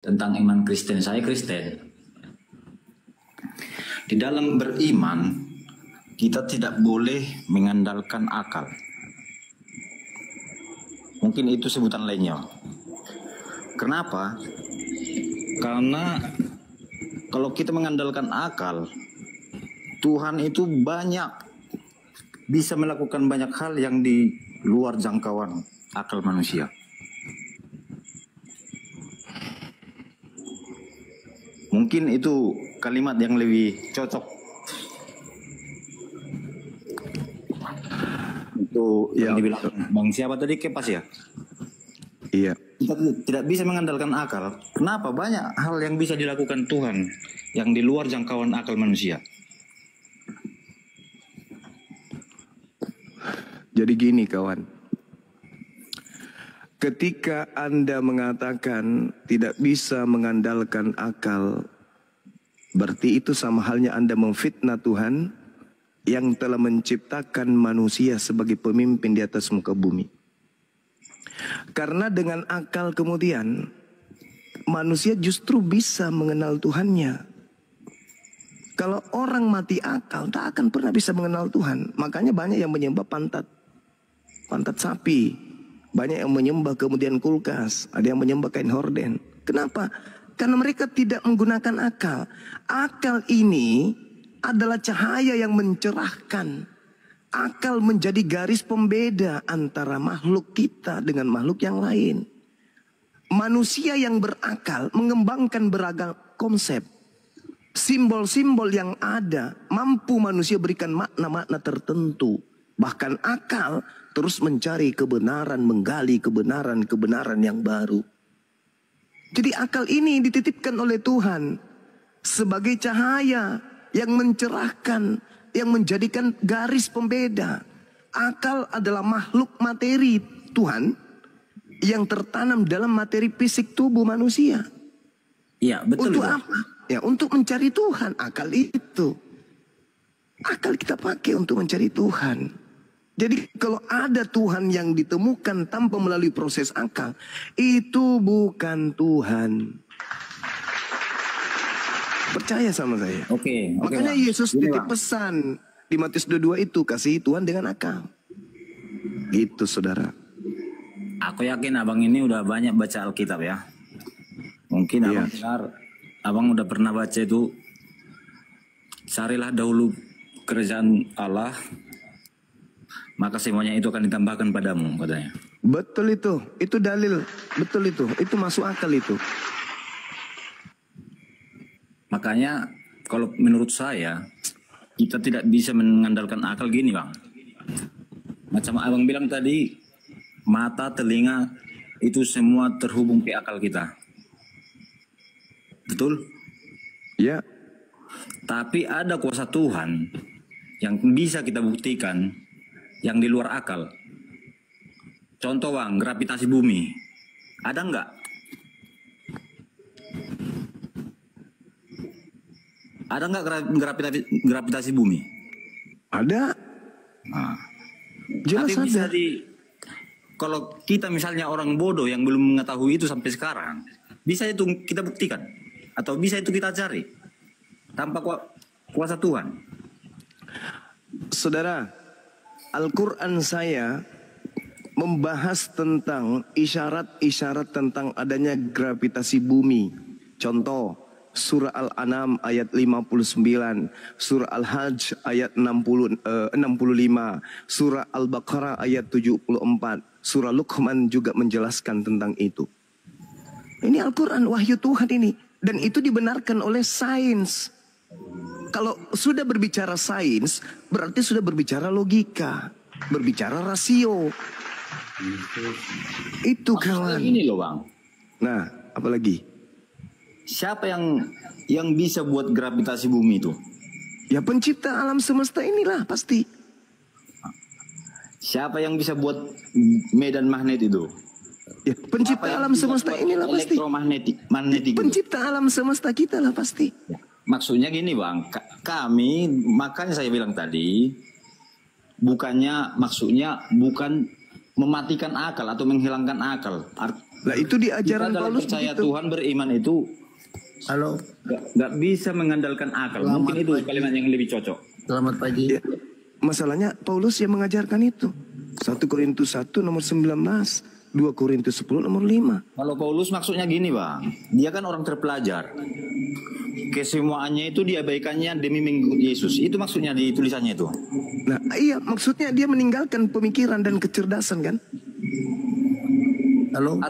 tentang iman Kristen. Saya Kristen. Di dalam beriman, kita tidak boleh mengandalkan akal. Mungkin itu sebutan lainnya. Kenapa? Karena kalau kita mengandalkan akal, Tuhan itu bisa melakukan banyak hal yang di luar jangkauan akal manusia. Mungkin itu kalimat yang lebih cocok untuk yang dibilang Bang siapa tadi, Kepas ya? Iya. Kita tidak bisa mengandalkan akal. Kenapa? Banyak hal yang bisa dilakukan Tuhan yang di luar jangkauan akal manusia. Jadi gini kawan, ketika Anda mengatakan tidak bisa mengandalkan akal, berarti itu sama halnya Anda memfitnah Tuhan yang telah menciptakan manusia sebagai pemimpin di atas muka bumi. Karena dengan akal kemudian manusia justru bisa mengenal Tuhannya. Kalau orang mati akal tak akan pernah bisa mengenal Tuhan. Makanya banyak yang menyembah pantat sapi, banyak yang menyembah kemudian kulkas, ada yang menyembah kain horden. Kenapa? Karena mereka tidak menggunakan akal. Akal ini adalah cahaya yang mencerahkan. Akal menjadi garis pembeda antara makhluk kita dengan makhluk yang lain. Manusia yang berakal mengembangkan beragam konsep. Simbol-simbol yang ada mampu manusia berikan makna-makna tertentu. Bahkan akal terus mencari kebenaran, menggali kebenaran yang baru. Jadi akal ini dititipkan oleh Tuhan sebagai cahaya yang mencerahkan, yang menjadikan garis pembeda. Akal adalah makhluk materi Tuhan yang tertanam dalam materi fisik tubuh manusia. Iya, betul. Untuk apa? Ya, untuk mencari Tuhan. Akal itu. Akal kita pakai untuk mencari Tuhan. Jadi kalau ada Tuhan yang ditemukan tanpa melalui proses akal, itu bukan Tuhan. Percaya sama saya. Oke. Makanya Yesus titip pesan di Matius 22 itu, kasih Tuhan dengan akal. Itu saudara. Aku yakin abang ini udah banyak baca Alkitab ya. Mungkin abang dengar, abang udah pernah baca itu, carilah dahulu kerajaan Allah, maka semuanya itu akan ditambahkan padamu, katanya. Betul itu dalil, betul itu masuk akal itu. Makanya kalau menurut saya, kita tidak bisa mengandalkan akal gini bang. Macam abang bilang tadi, mata, telinga, itu semua terhubung ke akal kita. Betul? Ya. Tapi ada kuasa Tuhan yang bisa kita buktikan yang di luar akal. Contoh bang, gravitasi bumi. Ada nggak? Ada nggak gravitasi bumi? Ada. Nah. Jelas tapi bisa ada. Kalau kita misalnya orang bodoh yang belum mengetahui itu sampai sekarang, bisa itu kita buktikan. Atau bisa itu kita cari. Tanpa kuasa Tuhan. Saudara, Al-Quran saya membahas tentang isyarat-isyarat tentang adanya gravitasi bumi. Contoh, surah Al-An'am ayat 59, surah Al-Hajj ayat 65, surah Al-Baqarah ayat 74, surah Luqman juga menjelaskan tentang itu. Ini Al-Quran, wahyu Tuhan ini. Dan itu dibenarkan oleh sains. Kalau sudah berbicara sains, berarti sudah berbicara logika, berbicara rasio. Itu kawan. Ini loh bang. Nah, apalagi? Siapa yang bisa buat gravitasi bumi itu? Ya pencipta alam semesta inilah pasti. Siapa yang bisa buat medan magnet itu? Ya, pencipta alam semesta inilah pasti. Elektromagnetik. Pencipta alam semesta kita lah pasti. Maksudnya gini bang, kami makanya saya bilang tadi, maksudnya bukan mematikan akal atau menghilangkan akal. Lah itu di ajaran Kita dalam Paulus percaya begitu. Tuhan beriman itu Halo, nggak bisa mengandalkan akal. Mungkin itu kalimat yang lebih cocok. selamat pagi. Ya, masalahnya Paulus yang mengajarkan itu. 1 Korintus 1 nomor 19, 2 Korintus 10 nomor 5. Kalau Paulus maksudnya gini bang, dia kan orang terpelajar. Kesemuanya itu diabaikannya demi mengikut Yesus. Itu maksudnya di tulisannya itu. Nah, iya maksudnya dia meninggalkan pemikiran dan kecerdasan kan? Halo,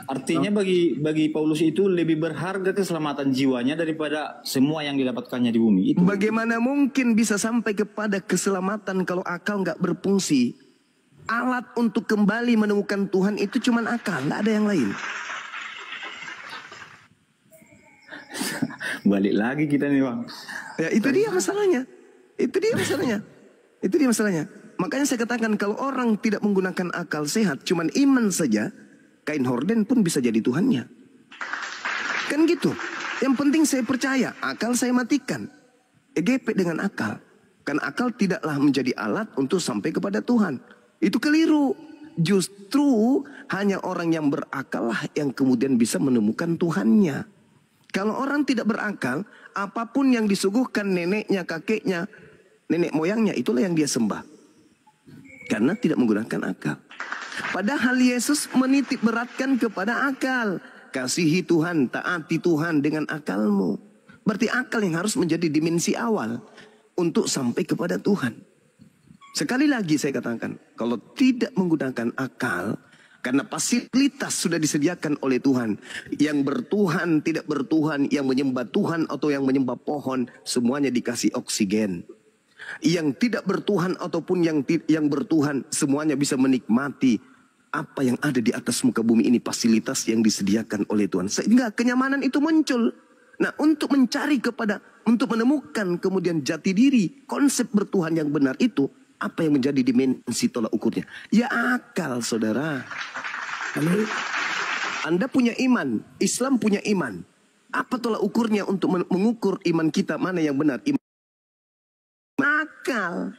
Artinya bagi Paulus itu lebih berharga keselamatan jiwanya daripada semua yang didapatkannya di bumi. Itu. Bagaimana mungkin bisa sampai kepada keselamatan kalau akal nggak berfungsi? Alat untuk kembali menemukan Tuhan itu cuma akal, nggak ada yang lain. Balik lagi kita nih bang. Ya itu dia masalahnya. Itu dia masalahnya. Itu dia masalahnya. Makanya saya katakan kalau orang tidak menggunakan akal sehat, cuman iman saja, kain horden pun bisa jadi Tuhannya. Kan gitu. Yang penting saya percaya, akal saya matikan. EGP dengan akal. Kan akal tidaklah menjadi alat untuk sampai kepada Tuhan. Itu keliru. Justru hanya orang yang berakal lah yang kemudian bisa menemukan Tuhannya. Kalau orang tidak berakal, apapun yang disuguhkan neneknya, kakeknya, nenek moyangnya, itulah yang dia sembah. Karena tidak menggunakan akal. Padahal Yesus menitik beratkan kepada akal. Kasihi Tuhan, taati Tuhan dengan akalmu. Berarti akal yang harus menjadi dimensi awal untuk sampai kepada Tuhan. Sekali lagi saya katakan, kalau tidak menggunakan akal, karena fasilitas sudah disediakan oleh Tuhan. Yang bertuhan, tidak bertuhan, yang menyembah Tuhan atau yang menyembah pohon, semuanya dikasih oksigen. Yang tidak bertuhan ataupun yang bertuhan, semuanya bisa menikmati apa yang ada di atas muka bumi ini, fasilitas yang disediakan oleh Tuhan. Sehingga kenyamanan itu muncul. Nah, untuk untuk menemukan kemudian jati diri, konsep bertuhan yang benar itu, apa yang menjadi dimensi tolak ukurnya? Ya akal, saudara. Anda punya iman, Islam punya iman. Apa tolak ukurnya untuk mengukur iman kita mana yang benar? Akal.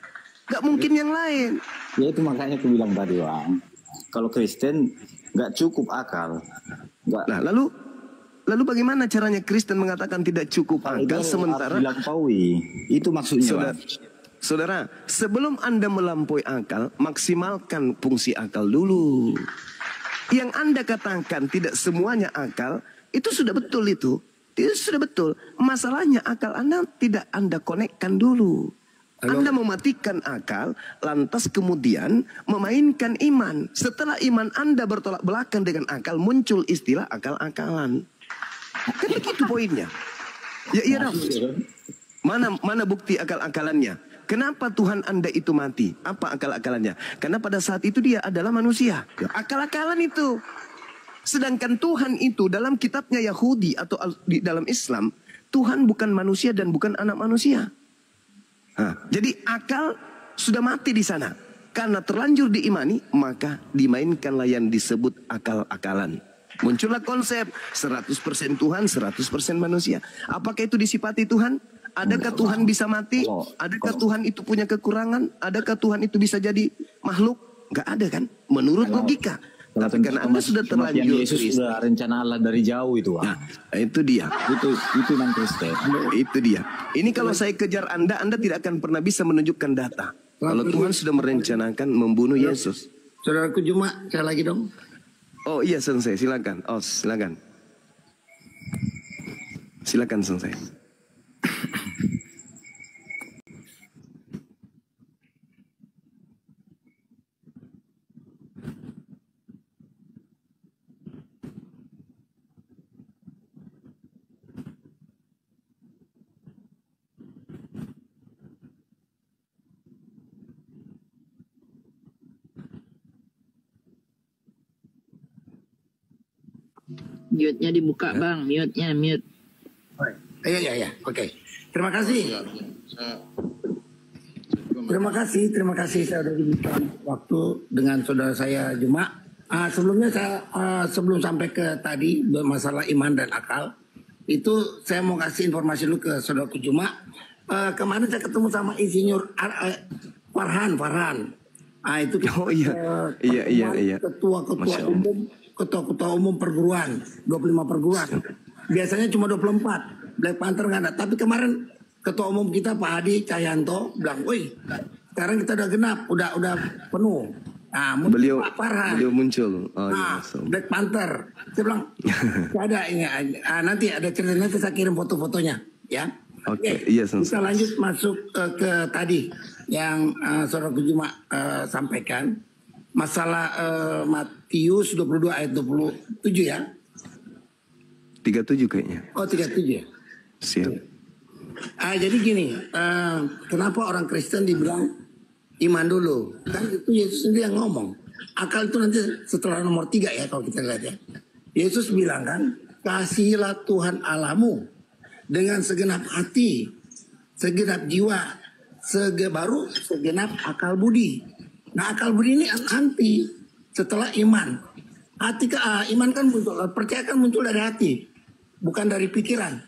Gak mungkin yang lain. Ya itu makanya aku bilang tadi bang. Kalau Kristen nggak cukup akal. Nah, lalu bagaimana caranya Kristen mengatakan tidak cukup akal sementara dilampaui? Itu maksudnya. Saudara, sebelum Anda melampaui akal, maksimalkan fungsi akal dulu. Yang Anda katakan tidak semuanya akal, itu sudah betul itu. Itu sudah betul. Masalahnya akal Anda tidak Anda konekkan dulu. Anda mematikan akal, lantas kemudian memainkan iman. Setelah iman Anda bertolak belakang dengan akal, muncul istilah akal-akalan. Kan begitu poinnya. Ya iya dong. Mana bukti akal-akalannya? Kenapa Tuhan Anda itu mati? Apa akal-akalannya? Karena pada saat itu dia adalah manusia. Akal-akalan itu. Sedangkan Tuhan itu dalam kitabnya Yahudi atau di dalam Islam, Tuhan bukan manusia dan bukan anak manusia. Nah, jadi akal sudah mati di sana. Karena terlanjur diimani, maka dimainkanlah yang disebut akal-akalan. Muncullah konsep 100% Tuhan, 100% manusia. Apakah itu disifati Tuhan? Adakah Tuhan bisa mati? Adakah Tuhan itu punya kekurangan? Adakah Tuhan itu bisa jadi makhluk? Gak ada kan? Menurut logika. Tapi karena Anda sudah terlanjur Yesus sudah rencana Allah dari jauh itu. Nah, itu dia. Itu non Kristen. Itu dia. Ini kalau saya kejar Anda tidak akan pernah bisa menunjukkan data. Kalau Tuhan sudah merencanakan membunuh Yesus. Saudaraku Juma, saya lagi dong. Oh iya Sensei, silakan. Oh silakan. Silakan Sensei. Mute-nya dibuka bang, mute-nya, mute. Iya, oke. Terima kasih. Terima kasih saya sudah diberikan waktu dengan saudara saya Juma. Sebelumnya sebelum sampai ke tadi masalah iman dan akal, itu saya mau kasih informasi dulu ke saudaraku Juma. Kemarin saya ketemu sama Insinyur Farhan. Itu iya. ketua umum ketua-ketua umum perguruan, 25 perguruan. Biasanya cuma 24. Black Panther nggak ada. Tapi kemarin ketua umum kita Pak Hadi Cahyanto bilang, "Woi, sekarang kita udah genap, udah penuh." Nah, beliau Pak Farhan. beliau muncul. Oh, Nah, iya, Black Panther. Saya bilang, "Nggak ada ini. Nanti ada ceritanya, saya kirim foto-fotonya, ya." Oke, iya, kita lanjut masuk ke tadi yang Saudara Juma sampaikan masalah Matius 22 ayat 27 ya. 37 kayaknya. Oh 37 ya. Siap. Jadi gini, kenapa orang Kristen dibilang iman dulu? Kan itu Yesus sendiri yang ngomong. Akal itu nanti setelah nomor 3 ya kalau kita lihat ya. Yesus bilang kan, kasihilah Tuhan Allahmu dengan segenap hati, segenap jiwa, segenap akal budi. Nah akal budi ini anti setelah iman. Hati iman kan muncul, percaya kan muncul dari hati, bukan dari pikiran.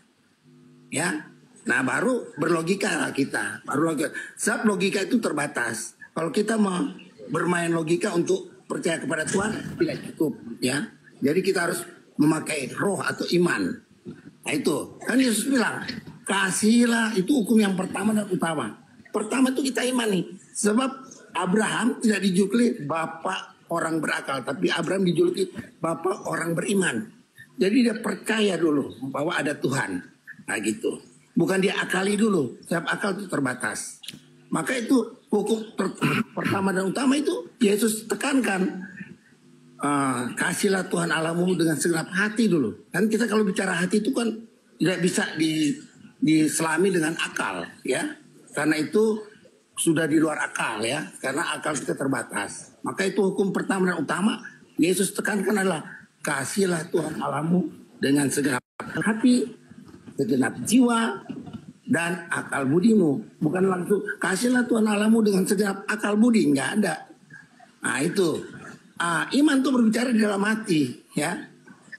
Ya, nah baru berlogika kita, baru logika. Sebab logika itu terbatas. Kalau kita mau bermain logika untuk percaya kepada Tuhan tidak cukup, ya. Jadi kita harus memakai roh atau iman. Nah itu kan Yesus bilang, kasihilah, itu hukum yang pertama dan utama. Pertama itu kita imani, sebab Abraham tidak dijuluki bapak orang berakal, tapi Abraham dijuluki bapak orang beriman. Jadi dia percaya dulu bahwa ada Tuhan. Nah gitu. Bukan dia akali dulu, sebab akal itu terbatas. Maka itu hukum pertama dan utama itu Yesus tekankan. Kasihlah Tuhan Allahmu dengan segenap hati dulu. Kan kita kalau bicara hati itu kan tidak bisa diselami dengan akal, ya. Karena itu sudah di luar akal, ya. Karena akal kita terbatas. Maka itu hukum pertama dan utama Yesus tekankan adalah kasihlah Tuhan Allahmu dengan segenap hati, segenap jiwa, dan akal budimu. Bukan langsung kasihlah Tuhan Allahmu dengan segenap akal budi, nggak ada. Nah itu. Iman tuh berbicara di dalam hati, ya.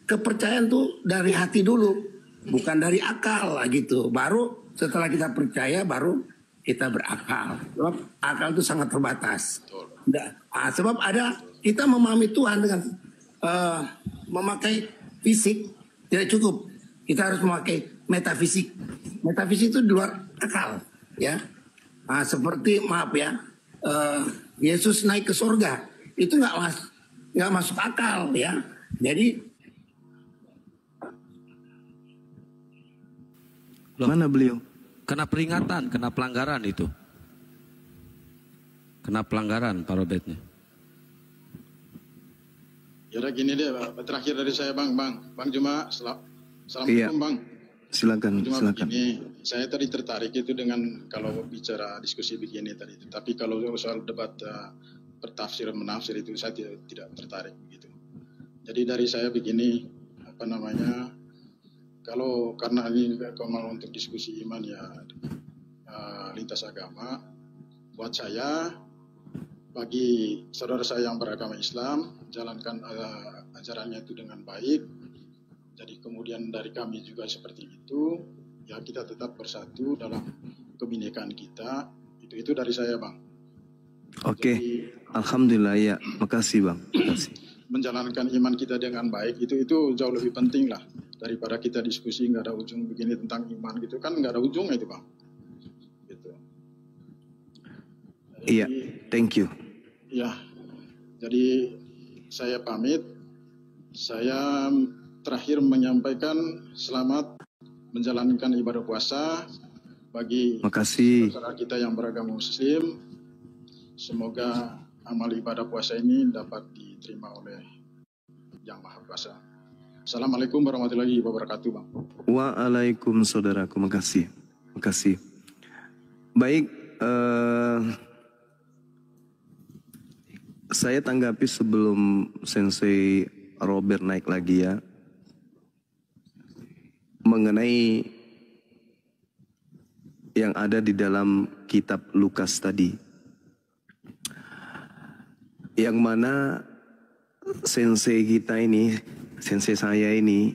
Kepercayaan tuh dari hati dulu, bukan dari akal lah gitu. Baru setelah kita percaya, baru kita berakal. Sebab akal itu sangat terbatas. Sebab ada kita memahami Tuhan dengan memakai fisik tidak cukup. Kita harus memakai metafisik. Metafisik itu di luar akal, ya. Seperti maaf ya, Yesus naik ke surga itu nggak masuk akal, ya. Jadi mana beliau? Kena peringatan, kena pelanggaran itu. Kena pelanggaran Pak Robertnya. Ya udah gini deh, terakhir dari saya Bang Juma, assalamualaikum Iya. Bang. Silakan. Begini, saya tadi tertarik itu dengan kalau bicara diskusi begini tadi. Tapi kalau soal debat bertafsir menafsir itu saya tidak tertarik begitu. Jadi dari saya begini, kalau karena ini mau untuk diskusi iman ya lintas agama, buat saya, bagi saudara saya yang beragama Islam, jalankan ajarannya itu dengan baik. Jadi kemudian dari kami juga seperti itu, ya kita tetap bersatu dalam kebinekaan kita. Itu dari saya Bang. Oke. Alhamdulillah ya, makasih Bang. Makasih. Menjalankan iman kita dengan baik itu jauh lebih penting lah daripada kita diskusi nggak ada ujung begini tentang iman gitu kan, nggak ada ujungnya itu Bang. Gitu. Iya, thank you. Ya, jadi saya pamit. Saya terakhir menyampaikan selamat menjalankan ibadah puasa bagi saudara kita yang beragama Muslim. Semoga amal ibadah puasa ini dapat diterima oleh Yang Maha Kuasa. Assalamualaikum warahmatullahi wabarakatuh, Bang. Waalaikumsalam, saudaraku. Makasih. Baik, saya tanggapi sebelum Sensei Robert naik lagi ya, mengenai yang ada di dalam kitab Lukas tadi, yang mana sensei kita ini, sensei saya ini,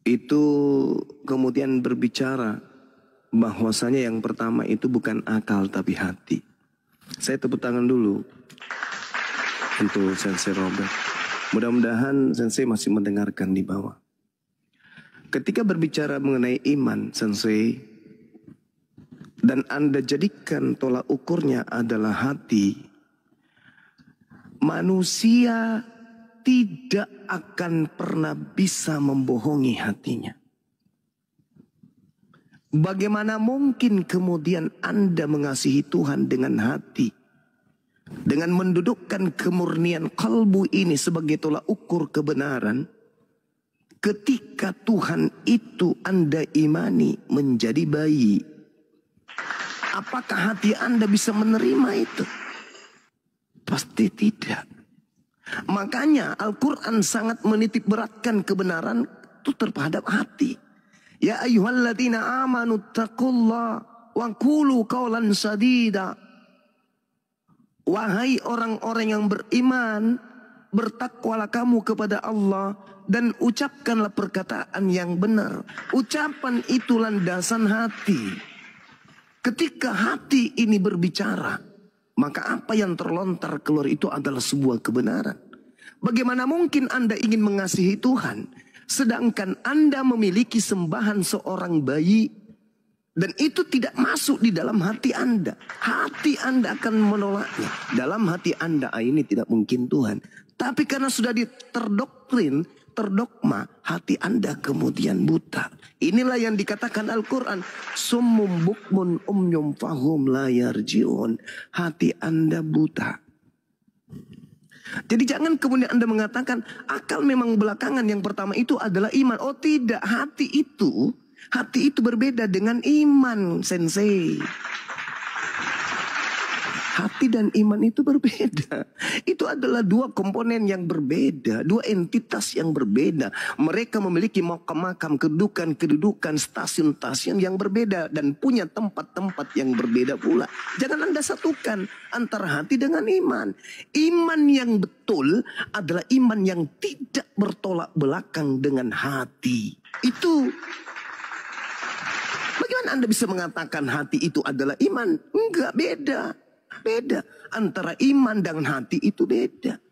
itu kemudian berbicara bahwasanya yang pertama itu bukan akal tapi hati. Saya tepuk tangan dulu untuk Sensei Robert. Mudah-mudahan Sensei masih mendengarkan di bawah. Ketika berbicara mengenai iman, Sensei, dan Anda jadikan tolak ukurnya adalah hati, manusia tidak akan pernah bisa membohongi hatinya. Bagaimana mungkin kemudian Anda mengasihi Tuhan dengan hati, dengan mendudukkan kemurnian kalbu ini sebagai tolak ukur kebenaran, ketika Tuhan itu Anda imani menjadi bayi? Apakah hati Anda bisa menerima itu? Pasti tidak. Makanya Al-Quran sangat menitik beratkan kebenaran itu terhadap hati. Ya ayyuhalladzina amanu taqullah wa qulu qawlan sadida. Wahai orang-orang yang beriman, bertakwalah kamu kepada Allah dan ucapkanlah perkataan yang benar. Ucapan itu landasan hati. Ketika hati ini berbicara, maka apa yang terlontar keluar itu adalah sebuah kebenaran. Bagaimana mungkin Anda ingin mengasihi Tuhan, sedangkan Anda memiliki sembahan seorang bayi, dan itu tidak masuk di dalam hati Anda. Hati Anda akan menolaknya. Dalam hati Anda, ini tidak mungkin Tuhan. Tapi karena sudah terdoktrin, terdogma, hati Anda kemudian buta. Inilah yang dikatakan Al-Quran, summum bukmun umyum fahum la yarji'un. Hati Anda buta. Jadi jangan kemudian Anda mengatakan akal memang belakangan, yang pertama itu adalah iman. Oh tidak, hati itu berbeda dengan iman, Sensei. Hati dan iman itu berbeda. Itu adalah dua komponen yang berbeda, dua entitas yang berbeda. Mereka memiliki makam-makam, kedudukan-kedudukan, stasiun-stasiun yang berbeda, dan punya tempat-tempat yang berbeda pula. Jangan Anda satukan antara hati dengan iman. Iman yang betul adalah iman yang tidak bertolak belakang dengan hati. Itu bagaimana Anda bisa mengatakan hati itu adalah iman? Enggak, beda. Beda. Antara iman dan hati itu beda.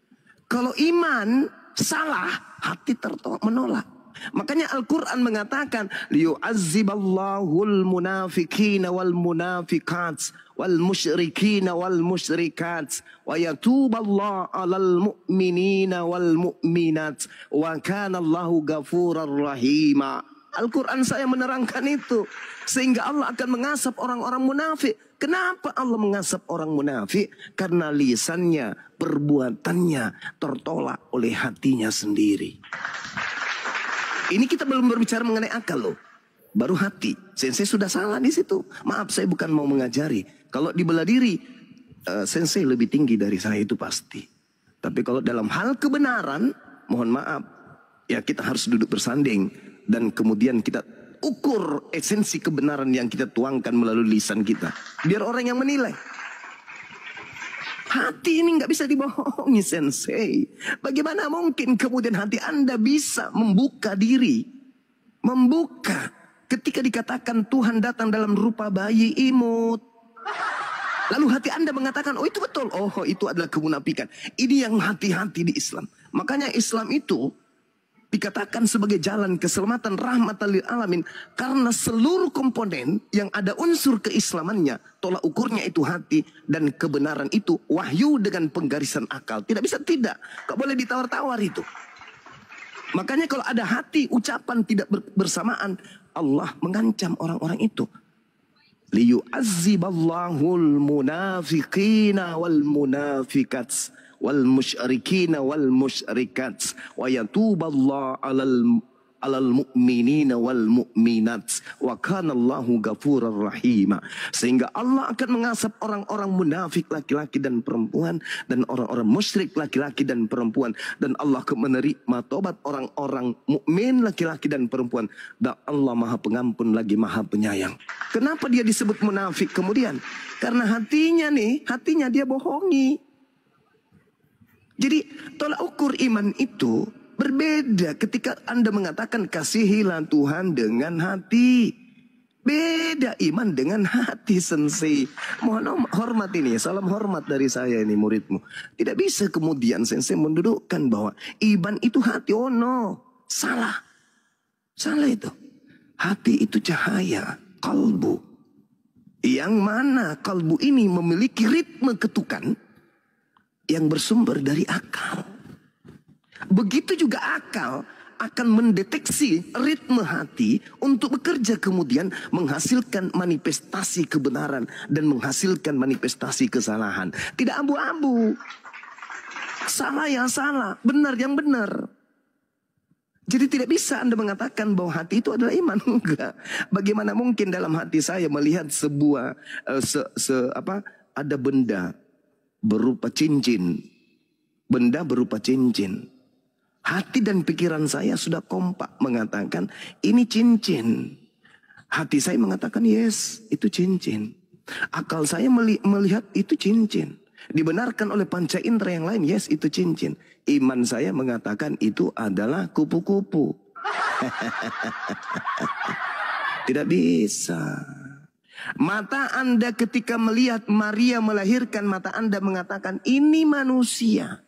Kalau iman salah, hati menolak. Makanya Al-Quran mengatakan, liyu'azziballahul munafiqina wal munafiqat wal musyrikina wal musyrikat wa yatuballahu alal mu'minina wal mu'minat wa kana Allahu ghafurar rahima. Al-Quran saya menerangkan itu. Sehingga Allah akan mengasap orang-orang munafik. Kenapa Allah mengasap orang munafik? Karena lisannya, perbuatannya tertolak oleh hatinya sendiri. Ini kita belum berbicara mengenai akal loh. Baru hati. Sensei sudah salah di situ. Maaf, saya bukan mau mengajari. Kalau di bela diri, Sensei lebih tinggi dari saya itu pasti. Tapi kalau dalam hal kebenaran, mohon maaf, ya kita harus duduk bersanding. Dan kemudian kita ukur esensi kebenaran yang kita tuangkan melalui lisan kita. Biar orang yang menilai. Hati ini nggak bisa dibohongi, Sensei. Bagaimana mungkin kemudian hati Anda bisa membuka diri? Membuka ketika dikatakan Tuhan datang dalam rupa bayi imut. Lalu hati Anda mengatakan, oh itu betul. Oh itu adalah kemunafikan. Ini yang hati-hati di Islam. Makanya Islam itu dikatakan sebagai jalan keselamatan rahmatan lil alamin, karena seluruh komponen yang ada unsur keislamannya, tolak ukurnya itu hati, dan kebenaran itu wahyu dengan penggarisan akal. Tidak bisa tidak, gak boleh ditawar-tawar itu. Makanya kalau ada hati ucapan tidak bersamaan, Allah mengancam orang-orang itu. Liyu'azziballahul munafiqina wal munafiqat wal musyrikina wal musyrikat wa yatuballahu alal mu'minina wal mu'minat wa kana Allahu ghafurar rahima. Sehingga Allah akan mengasap orang-orang munafik laki-laki dan perempuan, dan orang-orang musyrik laki-laki dan perempuan, dan Allah akan menerima tobat orang-orang mukmin laki-laki dan perempuan, dan Allah Maha Pengampun lagi Maha Penyayang. Kenapa dia disebut munafik kemudian? Karena hatinya dia bohongi. Jadi tolak ukur iman itu berbeda ketika Anda mengatakan kasihilah Tuhan dengan hati. Beda iman dengan hati, sensei. Mohon hormat ini, salam hormat dari saya ini muridmu. Tidak bisa kemudian sensei mendudukkan bahwa iman itu hati. Oh no, salah. Salah itu. Hati itu cahaya, kalbu. Yang mana kalbu ini memiliki ritme ketukan yang bersumber dari akal. Begitu juga akal akan mendeteksi ritme hati untuk bekerja kemudian menghasilkan manifestasi kebenaran dan menghasilkan manifestasi kesalahan. Tidak abu-abu. Salah yang salah, benar yang benar. Jadi tidak bisa Anda mengatakan bahwa hati itu adalah iman. Enggak. Bagaimana mungkin dalam hati saya melihat sebuah ada benda berupa cincin. Benda berupa cincin. Hati dan pikiran saya sudah kompak mengatakan ini cincin. Hati saya mengatakan yes, itu cincin. Akal saya melihat itu cincin. Dibenarkan oleh panca indera yang lain, yes itu cincin. Iman saya mengatakan itu adalah kupu-kupu. Tidak bisa. Mata Anda ketika melihat Maria melahirkan, mata Anda mengatakan ini manusia.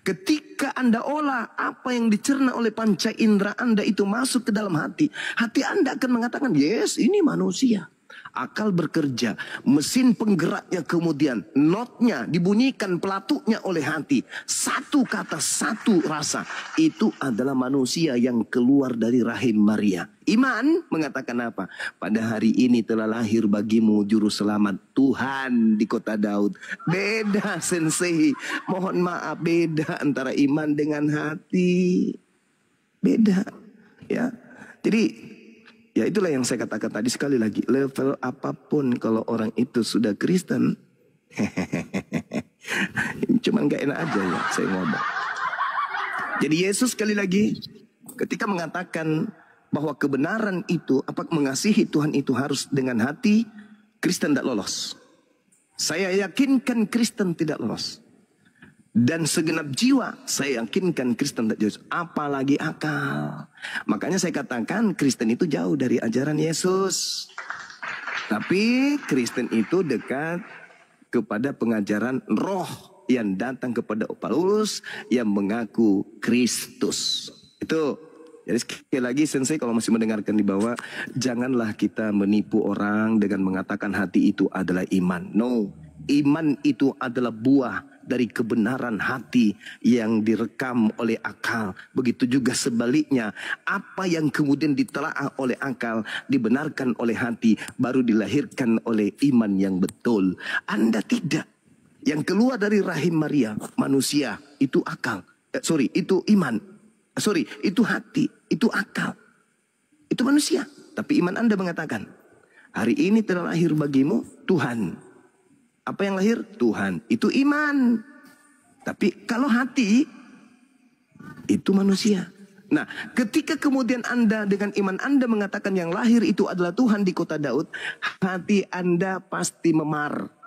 Ketika Anda olah apa yang dicerna oleh panca indera Anda itu masuk ke dalam hati, hati Anda akan mengatakan, yes ini manusia. Akal bekerja, mesin penggeraknya kemudian, notnya dibunyikan pelatuknya oleh hati. Satu kata, satu rasa. Itu adalah manusia yang keluar dari rahim Maria. Iman mengatakan apa? Pada hari ini telah lahir bagimu juru selamat Tuhan di kota Daud. Beda sensei. Mohon maaf, beda antara iman dengan hati. Beda. Ya. Jadi ya itulah yang saya katakan tadi sekali lagi. Level apapun kalau orang itu sudah Kristen. Cuman gak enak aja ya saya ngomong. Jadi Yesus sekali lagi ketika mengatakan bahwa kebenaran itu, mengasihi Tuhan itu harus dengan hati, Kristen tidak lolos. Saya yakinkan Kristen tidak lolos. Dan segenap jiwa saya yakinkan Kristen tidak lolos. Apalagi akal. Makanya saya katakan Kristen itu jauh dari ajaran Yesus. Tapi Kristen itu dekat kepada pengajaran roh yang datang kepada Paulus yang mengaku Kristus. Itu. Jadi sekali lagi sensei kalau masih mendengarkan di bawah, janganlah kita menipu orang dengan mengatakan hati itu adalah iman. No, iman itu adalah buah dari kebenaran hati yang direkam oleh akal. Begitu juga sebaliknya, apa yang kemudian ditelaah oleh akal, dibenarkan oleh hati, baru dilahirkan oleh iman yang betul. Anda tidak. Yang keluar dari rahim Maria, manusia, itu akal. Itu iman. Itu hati, itu akal. Itu manusia. Tapi iman Anda mengatakan, hari ini telah lahir bagimu Tuhan. Apa yang lahir? Tuhan. Itu iman. Tapi kalau hati, itu manusia. Nah, ketika kemudian Anda dengan iman Anda mengatakan yang lahir itu adalah Tuhan di kota Daud, hati Anda pasti memar.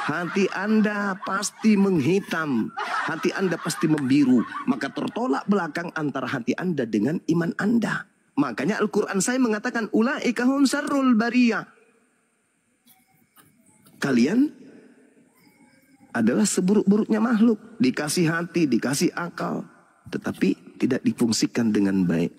Hati Anda pasti menghitam. Hati Anda pasti membiru. Maka tertolak belakang antara hati Anda dengan iman Anda. Makanya Al-Quran saya mengatakan, ulaika hum syarrul bariyah. Kalian adalah seburuk-buruknya makhluk. Dikasih hati, dikasih akal. Tetapi tidak difungsikan dengan baik.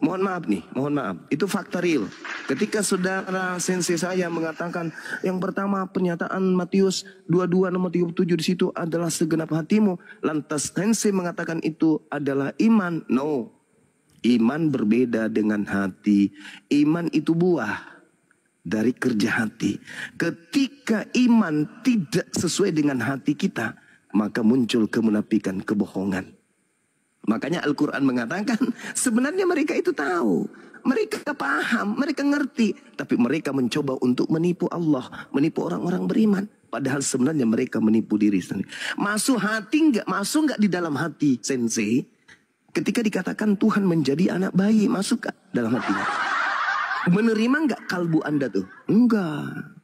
Mohon maaf nih, mohon maaf. Itu fakta real. Ketika saudara sensei saya mengatakan, yang pertama pernyataan Matius 22 nomor 37 di situ adalah segenap hatimu. Lantas sensei mengatakan itu adalah iman. No. Iman berbeda dengan hati. Iman itu buah dari kerja hati. Ketika iman tidak sesuai dengan hati kita, maka muncul kemunafikan, kebohongan. Makanya Al-Quran mengatakan sebenarnya mereka itu tahu. Mereka paham, mereka ngerti. Tapi mereka mencoba untuk menipu Allah, menipu orang-orang beriman. Padahal sebenarnya mereka menipu diri sendiri. Masuk nggak di dalam hati sensei? Ketika dikatakan Tuhan menjadi anak bayi, masuk gak dalam hatinya? Menerima nggak kalbu Anda tuh? Enggak.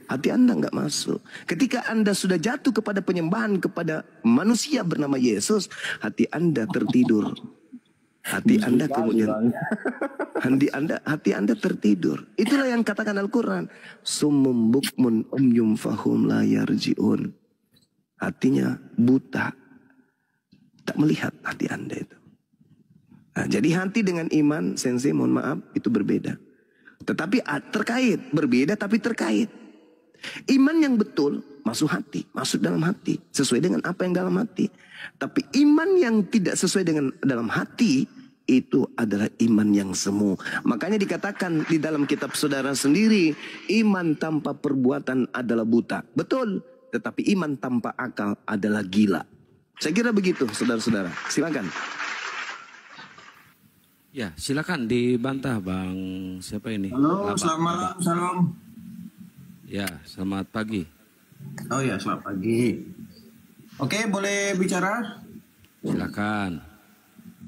Hati Anda nggak masuk. Ketika Anda sudah jatuh kepada penyembahan kepada manusia bernama Yesus, hati Anda tertidur. Hati Anda kemudian Hati Anda tertidur. Itulah yang katakan Al-Quran. Summum bukmun umyum fahum la yarji'un. Hatinya buta. Tak melihat hati Anda itu. Nah, jadi hati dengan iman, sensei mohon maaf, itu berbeda. Tetapi terkait. Berbeda tapi terkait. Iman yang betul masuk hati. Masuk dalam hati. Sesuai dengan apa yang dalam hati. Tapi iman yang tidak sesuai dengan dalam hati, itu adalah iman yang semu. Makanya dikatakan di dalam kitab saudara sendiri, iman tanpa perbuatan adalah buta. Betul. Tetapi iman tanpa akal adalah gila. Saya kira begitu saudara-saudara. Silakan. Ya, silakan dibantah Bang. Siapa ini? Halo, selamat malam. Salam. Ya, selamat pagi. Oh ya, selamat pagi. Oke, boleh bicara? Silakan.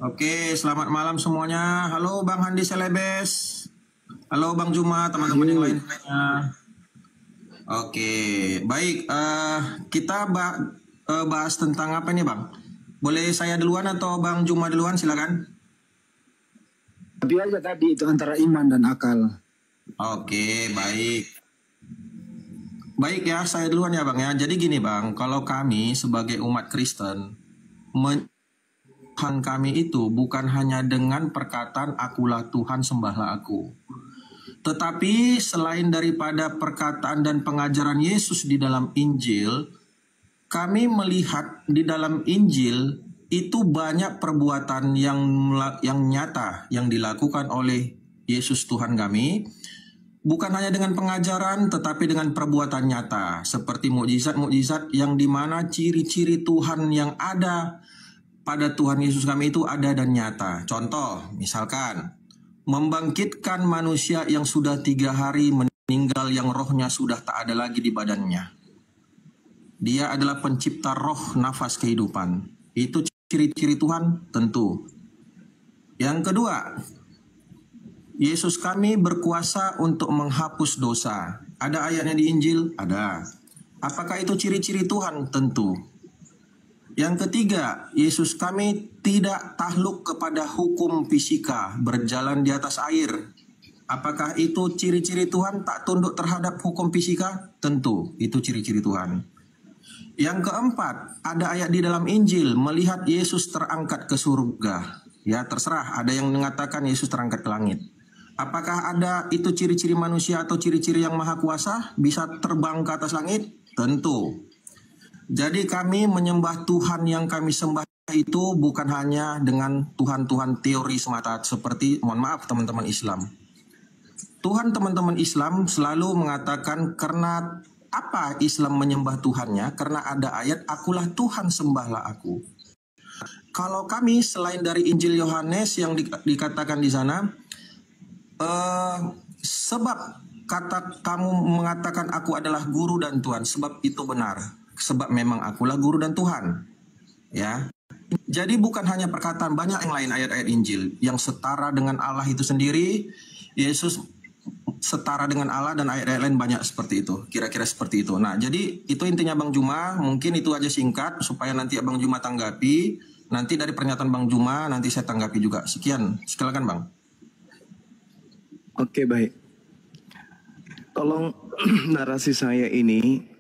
Oke, selamat malam semuanya. Halo Bang Handi Selebes. Halo Bang Juma, teman-teman yang lainnya. Oke, baik. Kita bahas tentang apa nih Bang? Boleh saya duluan atau Bang Juma duluan? Silakan. Tapi aja tadi itu antara iman dan akal. Oke, baik. Baik ya, saya duluan ya Bang ya. Jadi gini Bang, kalau kami sebagai umat Kristen, Tuhan kami itu bukan hanya dengan perkataan akulah Tuhan sembahlah aku. Tetapi selain daripada perkataan dan pengajaran Yesus di dalam Injil, kami melihat di dalam Injil itu banyak perbuatan yang nyata yang dilakukan oleh Yesus Tuhan kami. Bukan hanya dengan pengajaran tetapi dengan perbuatan nyata. Seperti mukjizat-mukjizat yang dimana ciri-ciri Tuhan yang ada pada Tuhan Yesus kami itu ada dan nyata. Contoh, misalkan membangkitkan manusia yang sudah 3 hari meninggal yang rohnya sudah tak ada lagi di badannya. Dia adalah pencipta roh nafas kehidupan. Itu ciri-ciri Tuhan tentu. Yang kedua, Yesus kami berkuasa untuk menghapus dosa. Ada ayatnya di Injil? Ada. Apakah itu ciri-ciri Tuhan? Tentu. Yang ketiga, Yesus kami tidak takluk kepada hukum fisika, berjalan di atas air. Apakah itu ciri-ciri Tuhan tak tunduk terhadap hukum fisika? Tentu, itu ciri-ciri Tuhan. Yang keempat, ada ayat di dalam Injil, melihat Yesus terangkat ke surga. Ya, terserah, ada yang mengatakan Yesus terangkat ke langit. Apakah ada itu ciri-ciri manusia atau ciri-ciri yang maha kuasa bisa terbang ke atas langit? Tentu. Jadi kami menyembah Tuhan yang kami sembah itu bukan hanya dengan Tuhan-Tuhan teori semata seperti, mohon maaf teman-teman Islam. Tuhan teman-teman Islam selalu mengatakan karena apa Islam menyembah Tuhannya? Karena ada ayat akulah Tuhan sembahlah aku. Kalau kami selain dari Injil Yohanes yang dikatakan di sana, sebab kata kamu mengatakan aku adalah guru dan Tuhan, sebab itu benar. Sebab memang akulah guru dan Tuhan. Ya. Jadi bukan hanya perkataan, banyak yang lain ayat-ayat Injil yang setara dengan Allah itu sendiri. Yesus setara dengan Allah dan ayat-ayat lain banyak seperti itu. Kira-kira seperti itu. Nah, jadi itu intinya Bang Juma. Mungkin itu aja singkat supaya nanti Bang Juma tanggapi. Nanti dari pernyataan Bang Juma nanti saya tanggapi juga. Sekian. Silakan Bang. Oke, baik. Tolong narasi saya ini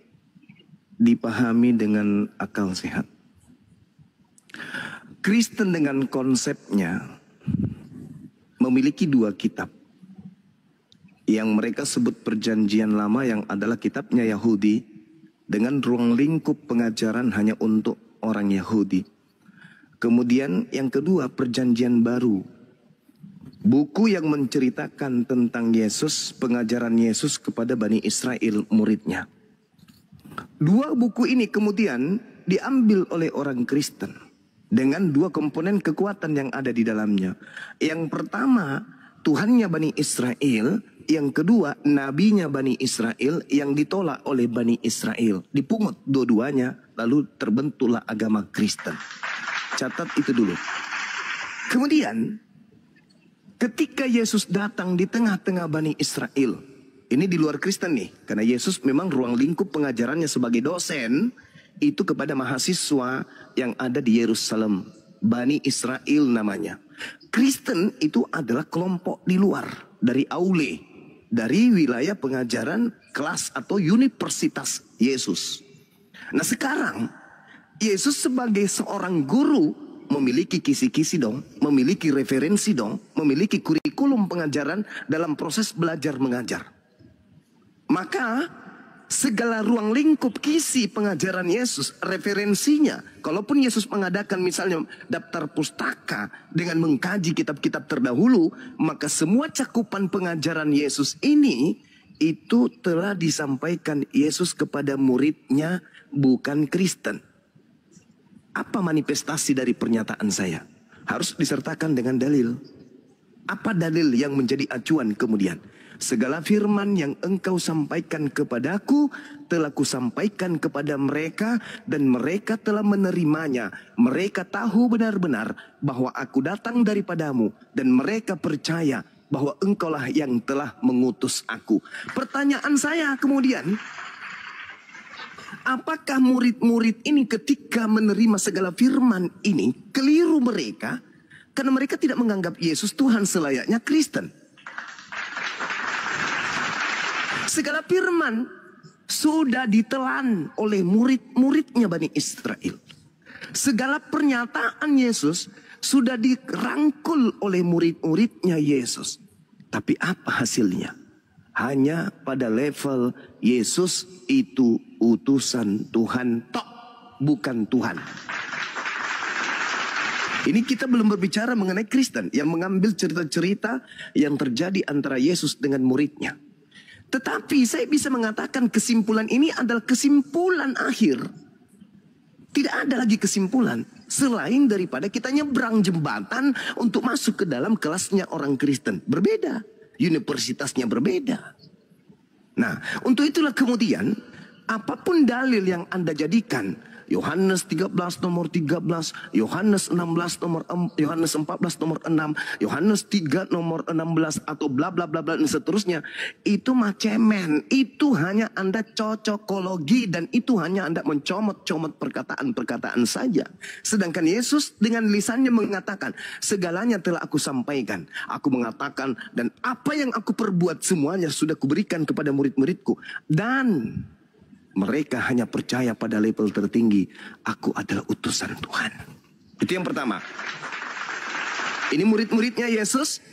dipahami dengan akal sehat. Kristen dengan konsepnya memiliki 2 kitab yang mereka sebut Perjanjian Lama, yang adalah kitabnya Yahudi dengan ruang lingkup pengajaran hanya untuk orang Yahudi. Kemudian yang kedua Perjanjian Baru, buku yang menceritakan tentang Yesus, pengajaran Yesus kepada Bani Israel muridnya. 2 buku ini kemudian diambil oleh orang Kristen dengan 2 komponen kekuatan yang ada di dalamnya. Yang pertama Tuhannya Bani Israel, yang kedua nabinya Bani Israel yang ditolak oleh Bani Israel. Dipungut dua-duanya lalu terbentuklah agama Kristen. Catat itu dulu. Kemudian ketika Yesus datang di tengah-tengah Bani Israel, ini di luar Kristen nih, karena Yesus memang ruang lingkup pengajarannya sebagai dosen itu kepada mahasiswa yang ada di Yerusalem, Bani Israel namanya. Kristen itu adalah kelompok di luar dari aule, dari wilayah pengajaran kelas atau universitas Yesus. Nah sekarang Yesus sebagai seorang guru memiliki kisi-kisi dong, memiliki referensi dong, memiliki kurikulum pengajaran dalam proses belajar mengajar. Maka segala ruang lingkup kisi pengajaran Yesus, referensinya, kalaupun Yesus mengadakan misalnya daftar pustaka dengan mengkaji kitab-kitab terdahulu, maka semua cakupan pengajaran Yesus ini itu telah disampaikan Yesus kepada muridnya, bukan Kristen. Apa manifestasi dari pernyataan saya? Harus disertakan dengan dalil. Apa dalil yang menjadi acuan kemudian? Segala firman yang engkau sampaikan kepadaku telah kusampaikan kepada mereka dan mereka telah menerimanya. Mereka tahu benar-benar bahwa aku datang daripadamu dan mereka percaya bahwa engkaulah yang telah mengutus aku. Pertanyaan saya kemudian, apakah murid-murid ini ketika menerima segala firman ini keliru mereka? Karena mereka tidak menganggap Yesus Tuhan selayaknya Kristen. Segala firman sudah ditelan oleh murid-muridnya Bani Israel. Segala pernyataan Yesus sudah dirangkul oleh murid-muridnya Yesus. Tapi apa hasilnya? Hanya pada level Yesus itu utusan Tuhan tok, bukan Tuhan. Ini kita belum berbicara mengenai Kristen yang mengambil cerita-cerita yang terjadi antara Yesus dengan muridnya. Tetapi saya bisa mengatakan kesimpulan ini adalah kesimpulan akhir. Tidak ada lagi kesimpulan selain daripada kita nyebrang jembatan untuk masuk ke dalam kelasnya orang Kristen. Berbeda, universitasnya berbeda. Nah, untuk itulah kemudian apapun dalil yang Anda jadikan, Yohanes 13 nomor 13, Yohanes 16 nomor Yohanes 14 nomor 6, Yohanes 3 nomor 16 atau bla bla bla bla dan seterusnya, itu macemen, itu hanya Anda cocokologi dan itu hanya Anda mencomot-comot perkataan-perkataan saja. Sedangkan Yesus dengan lisannya mengatakan, segalanya telah aku sampaikan, aku mengatakan dan apa yang aku perbuat semuanya sudah kuberikan kepada murid-muridku dan mereka hanya percaya pada level tertinggi. Aku adalah utusan Tuhan. Itu yang pertama. Ini murid-muridnya Yesus.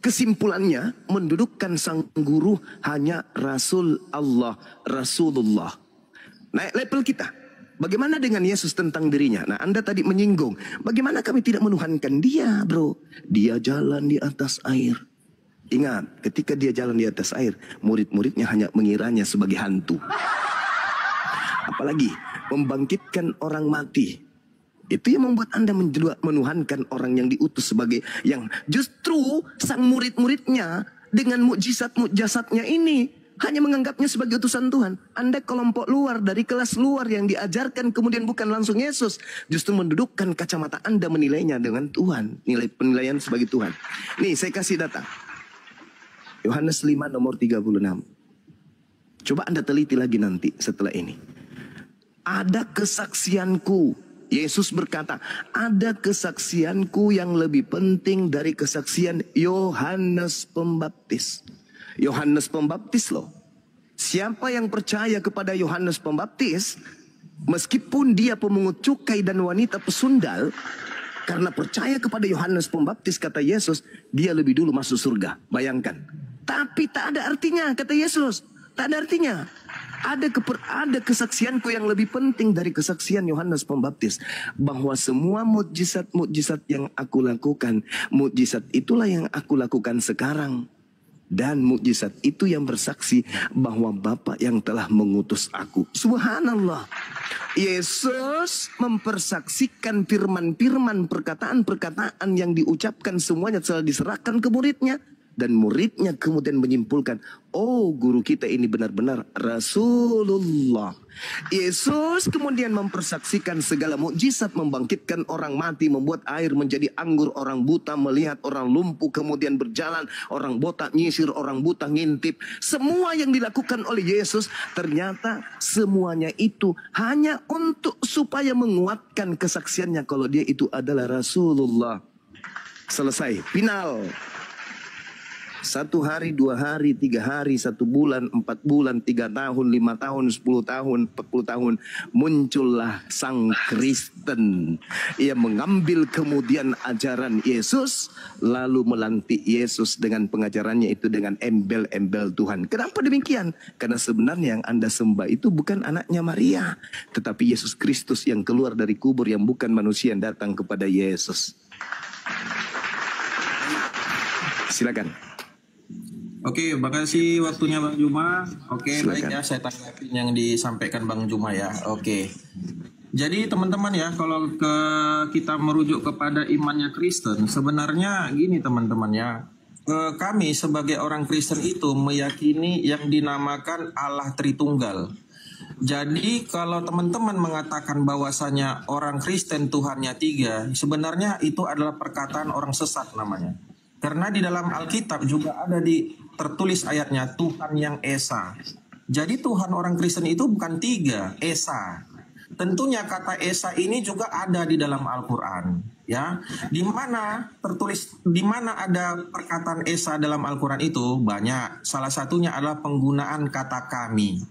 Kesimpulannya mendudukkan sang guru hanya Rasul Allah, Rasulullah. Naik level kita. Bagaimana dengan Yesus tentang dirinya? Nah, Anda tadi menyinggung. Bagaimana kami tidak menuhankan dia, bro? Dia jalan di atas air. Ingat, ketika dia jalan di atas air, murid-muridnya hanya mengiranya sebagai hantu. Apalagi membangkitkan orang mati. Itu yang membuat Anda menuhankan orang yang diutus sebagai yang justru sang murid-muridnya dengan mukjizat-mukjizatnya ini hanya menganggapnya sebagai utusan Tuhan. Anda kelompok luar dari kelas luar yang diajarkan kemudian bukan langsung Yesus. Justru mendudukkan kacamata Anda menilainya dengan Tuhan. Nilai penilaian sebagai Tuhan. Nih saya kasih data. Yohanes 5 nomor 36. Coba Anda teliti lagi nanti setelah ini. Ada kesaksianku. Yesus berkata, ada kesaksianku yang lebih penting dari kesaksian Yohanes Pembaptis. Yohanes Pembaptis loh. Siapa yang percaya kepada Yohanes Pembaptis, meskipun dia pemungut cukai dan wanita pesundal, karena percaya kepada Yohanes Pembaptis, kata Yesus, dia lebih dulu masuk surga. Bayangkan. Tapi tak ada artinya, kata Yesus. Tak ada artinya. Ada kesaksianku yang lebih penting dari kesaksian Yohanes Pembaptis. Bahwa semua mukjizat-mukjizat yang aku lakukan, mukjizat itulah yang aku lakukan sekarang. Dan mukjizat itu yang bersaksi bahwa Bapa yang telah mengutus aku. Subhanallah. Yesus mempersaksikan firman-firman, perkataan-perkataan yang diucapkan semuanya telah diserahkan ke muridnya. Dan muridnya kemudian menyimpulkan, oh guru kita ini benar-benar Rasulullah. Yesus kemudian mempersaksikan segala mukjizat, membangkitkan orang mati, membuat air menjadi anggur, orang buta melihat, orang lumpuh kemudian berjalan, orang botak nyisir, orang buta ngintip. Semua yang dilakukan oleh Yesus ternyata semuanya itu hanya untuk supaya menguatkan kesaksiannya kalau dia itu adalah Rasulullah. Selesai, final. 1 hari, 2 hari, 3 hari, 1 bulan, 4 bulan, 3 tahun, 5 tahun, 10 tahun, 40 tahun. Muncullah sang Kristen. Ia mengambil kemudian ajaran Yesus, lalu melantik Yesus dengan pengajarannya itu dengan embel-embel Tuhan. Kenapa demikian? Karena sebenarnya yang Anda sembah itu bukan anaknya Maria, tetapi Yesus Kristus yang keluar dari kubur, yang bukan manusia yang datang kepada Yesus. Silakan. Oke, makasih waktunya Bang Juma. Oke, Silakan. baik ya, saya tanggapin yang disampaikan Bang Juma ya. Oke. Jadi teman-teman ya, kalau kita merujuk kepada imannya Kristen, sebenarnya gini teman-teman ya. Kami sebagai orang Kristen itu meyakini yang dinamakan Allah Tritunggal. Jadi kalau teman-teman mengatakan bahwasanya orang Kristen Tuhannya 3, sebenarnya itu adalah perkataan orang sesat namanya. Karena di dalam Alkitab juga ada tertulis ayatnya Tuhan yang Esa. Jadi Tuhan orang Kristen itu bukan 3, Esa. Tentunya kata Esa ini juga ada di dalam Al-Quran, ya. Di mana ada perkataan Esa dalam Al-Quran itu banyak. Salah satunya adalah penggunaan kata kami,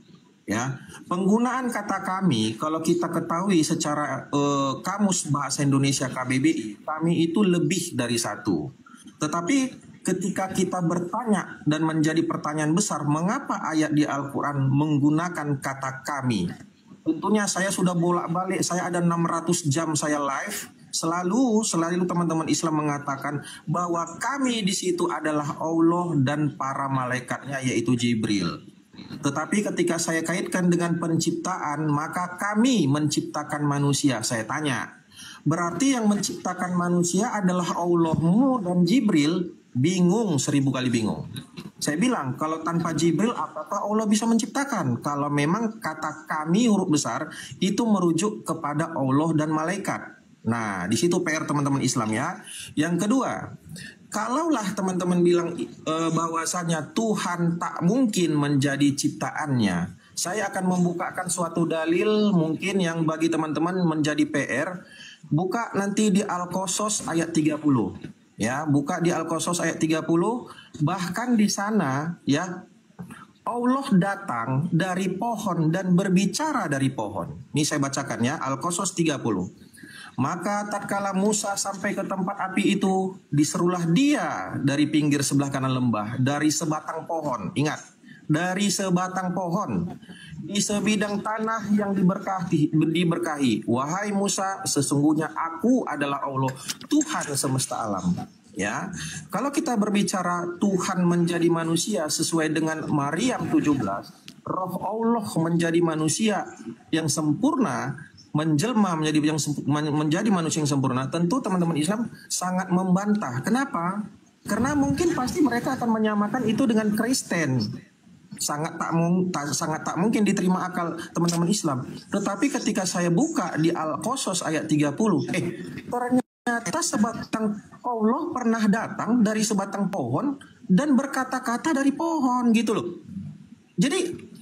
ya. Penggunaan kata kami, kalau kita ketahui secara Kamus Bahasa Indonesia KBBI, kami itu lebih dari 1. Tetapi ketika kita bertanya dan menjadi pertanyaan besar, mengapa ayat di Al-Quran menggunakan kata kami? Tentunya saya sudah bolak-balik, saya ada 600 jam saya live, selalu teman-teman Islam mengatakan bahwa kami di situ adalah Allah dan para malaikatnya, yaitu Jibril. Tetapi ketika saya kaitkan dengan penciptaan, maka kami menciptakan manusia. Saya tanya, berarti yang menciptakan manusia adalah Allahmu dan Jibril? Bingung, 1000 kali bingung. Saya bilang, kalau tanpa Jibril apakah Allah bisa menciptakan? Kalau memang kata kami huruf besar itu merujuk kepada Allah dan malaikat. Nah, di situ PR teman-teman Islam ya. Yang kedua, kalaulah teman-teman bilang bahwasanya Tuhan tak mungkin menjadi ciptaannya, saya akan membukakan suatu dalil mungkin yang bagi teman-teman menjadi PR. Buka nanti di Al-Qasas ayat 30. Ya, buka di Al-Qasas ayat 30. Bahkan di sana ya, Allah datang dari pohon dan berbicara dari pohon. Ini saya bacakan ya, Al-Qasas 30. Maka tatkala Musa sampai ke tempat api itu, diserulah dia dari pinggir sebelah kanan lembah, dari sebatang pohon. Ingat, dari sebatang pohon, di sebidang tanah yang diberkahi. Wahai Musa, sesungguhnya aku adalah Allah, Tuhan semesta alam. Ya, kalau kita berbicara Tuhan menjadi manusia sesuai dengan Maryam 17, Roh Allah menjadi manusia yang sempurna, menjelma menjadi manusia yang sempurna. Tentu teman-teman Islam sangat membantah. Kenapa? Karena mungkin pasti mereka akan menyamakan itu dengan Kristen. Sangat tak mungkin diterima akal teman-teman Islam. Tetapi ketika saya buka di Al-Qasas ayat 30, ternyata sebatang Allah pernah datang dari sebatang pohon dan berkata-kata dari pohon gitu loh. Jadi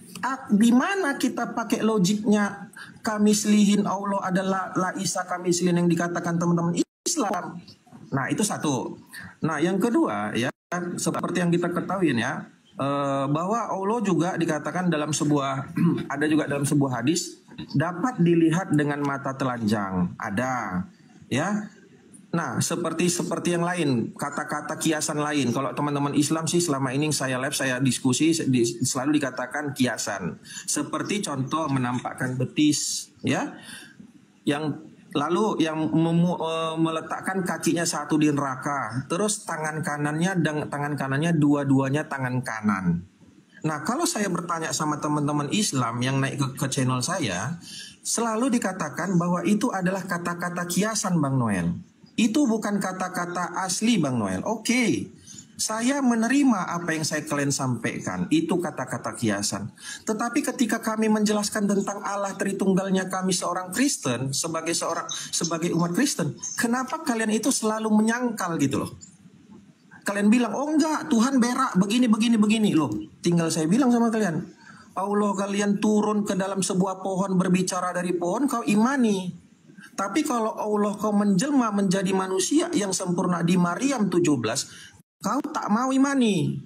di mana kita pakai logiknya kami selihin Allah adalah la isa kami selihin yang dikatakan teman-teman Islam. Nah, itu satu. Nah, yang kedua ya, seperti yang kita ketahui ya, bahwa Allah juga dikatakan dalam sebuah ada juga dalam sebuah hadis dapat dilihat dengan mata telanjang, ada ya. Nah, seperti yang lain, kata-kata kiasan lain. Kalau teman-teman Islam sih selama ini saya live, saya diskusi selalu dikatakan kiasan. Seperti contoh menampakkan betis ya. Yang lalu yang meletakkan kakinya satu di neraka, terus tangan kanannya dua-duanya tangan kanan. Nah, kalau saya bertanya sama teman-teman Islam yang naik ke channel saya, selalu dikatakan bahwa itu adalah kata-kata kiasan, Bang Noel. Itu bukan kata-kata asli, Bang Noel. Oke, saya menerima apa yang kalian sampaikan. Itu kata-kata kiasan. Tetapi ketika kami menjelaskan tentang Allah Tritunggalnya kami seorang Kristen, sebagai umat Kristen, kenapa kalian itu selalu menyangkal gitu loh? Kalian bilang, oh enggak, Tuhan berak, begini loh. Tinggal saya bilang sama kalian, Allah kalian turun ke dalam sebuah pohon berbicara dari pohon, kau imani. Tapi kalau Allah kau menjelma menjadi manusia yang sempurna di Maryam 17, kau tak mau imani.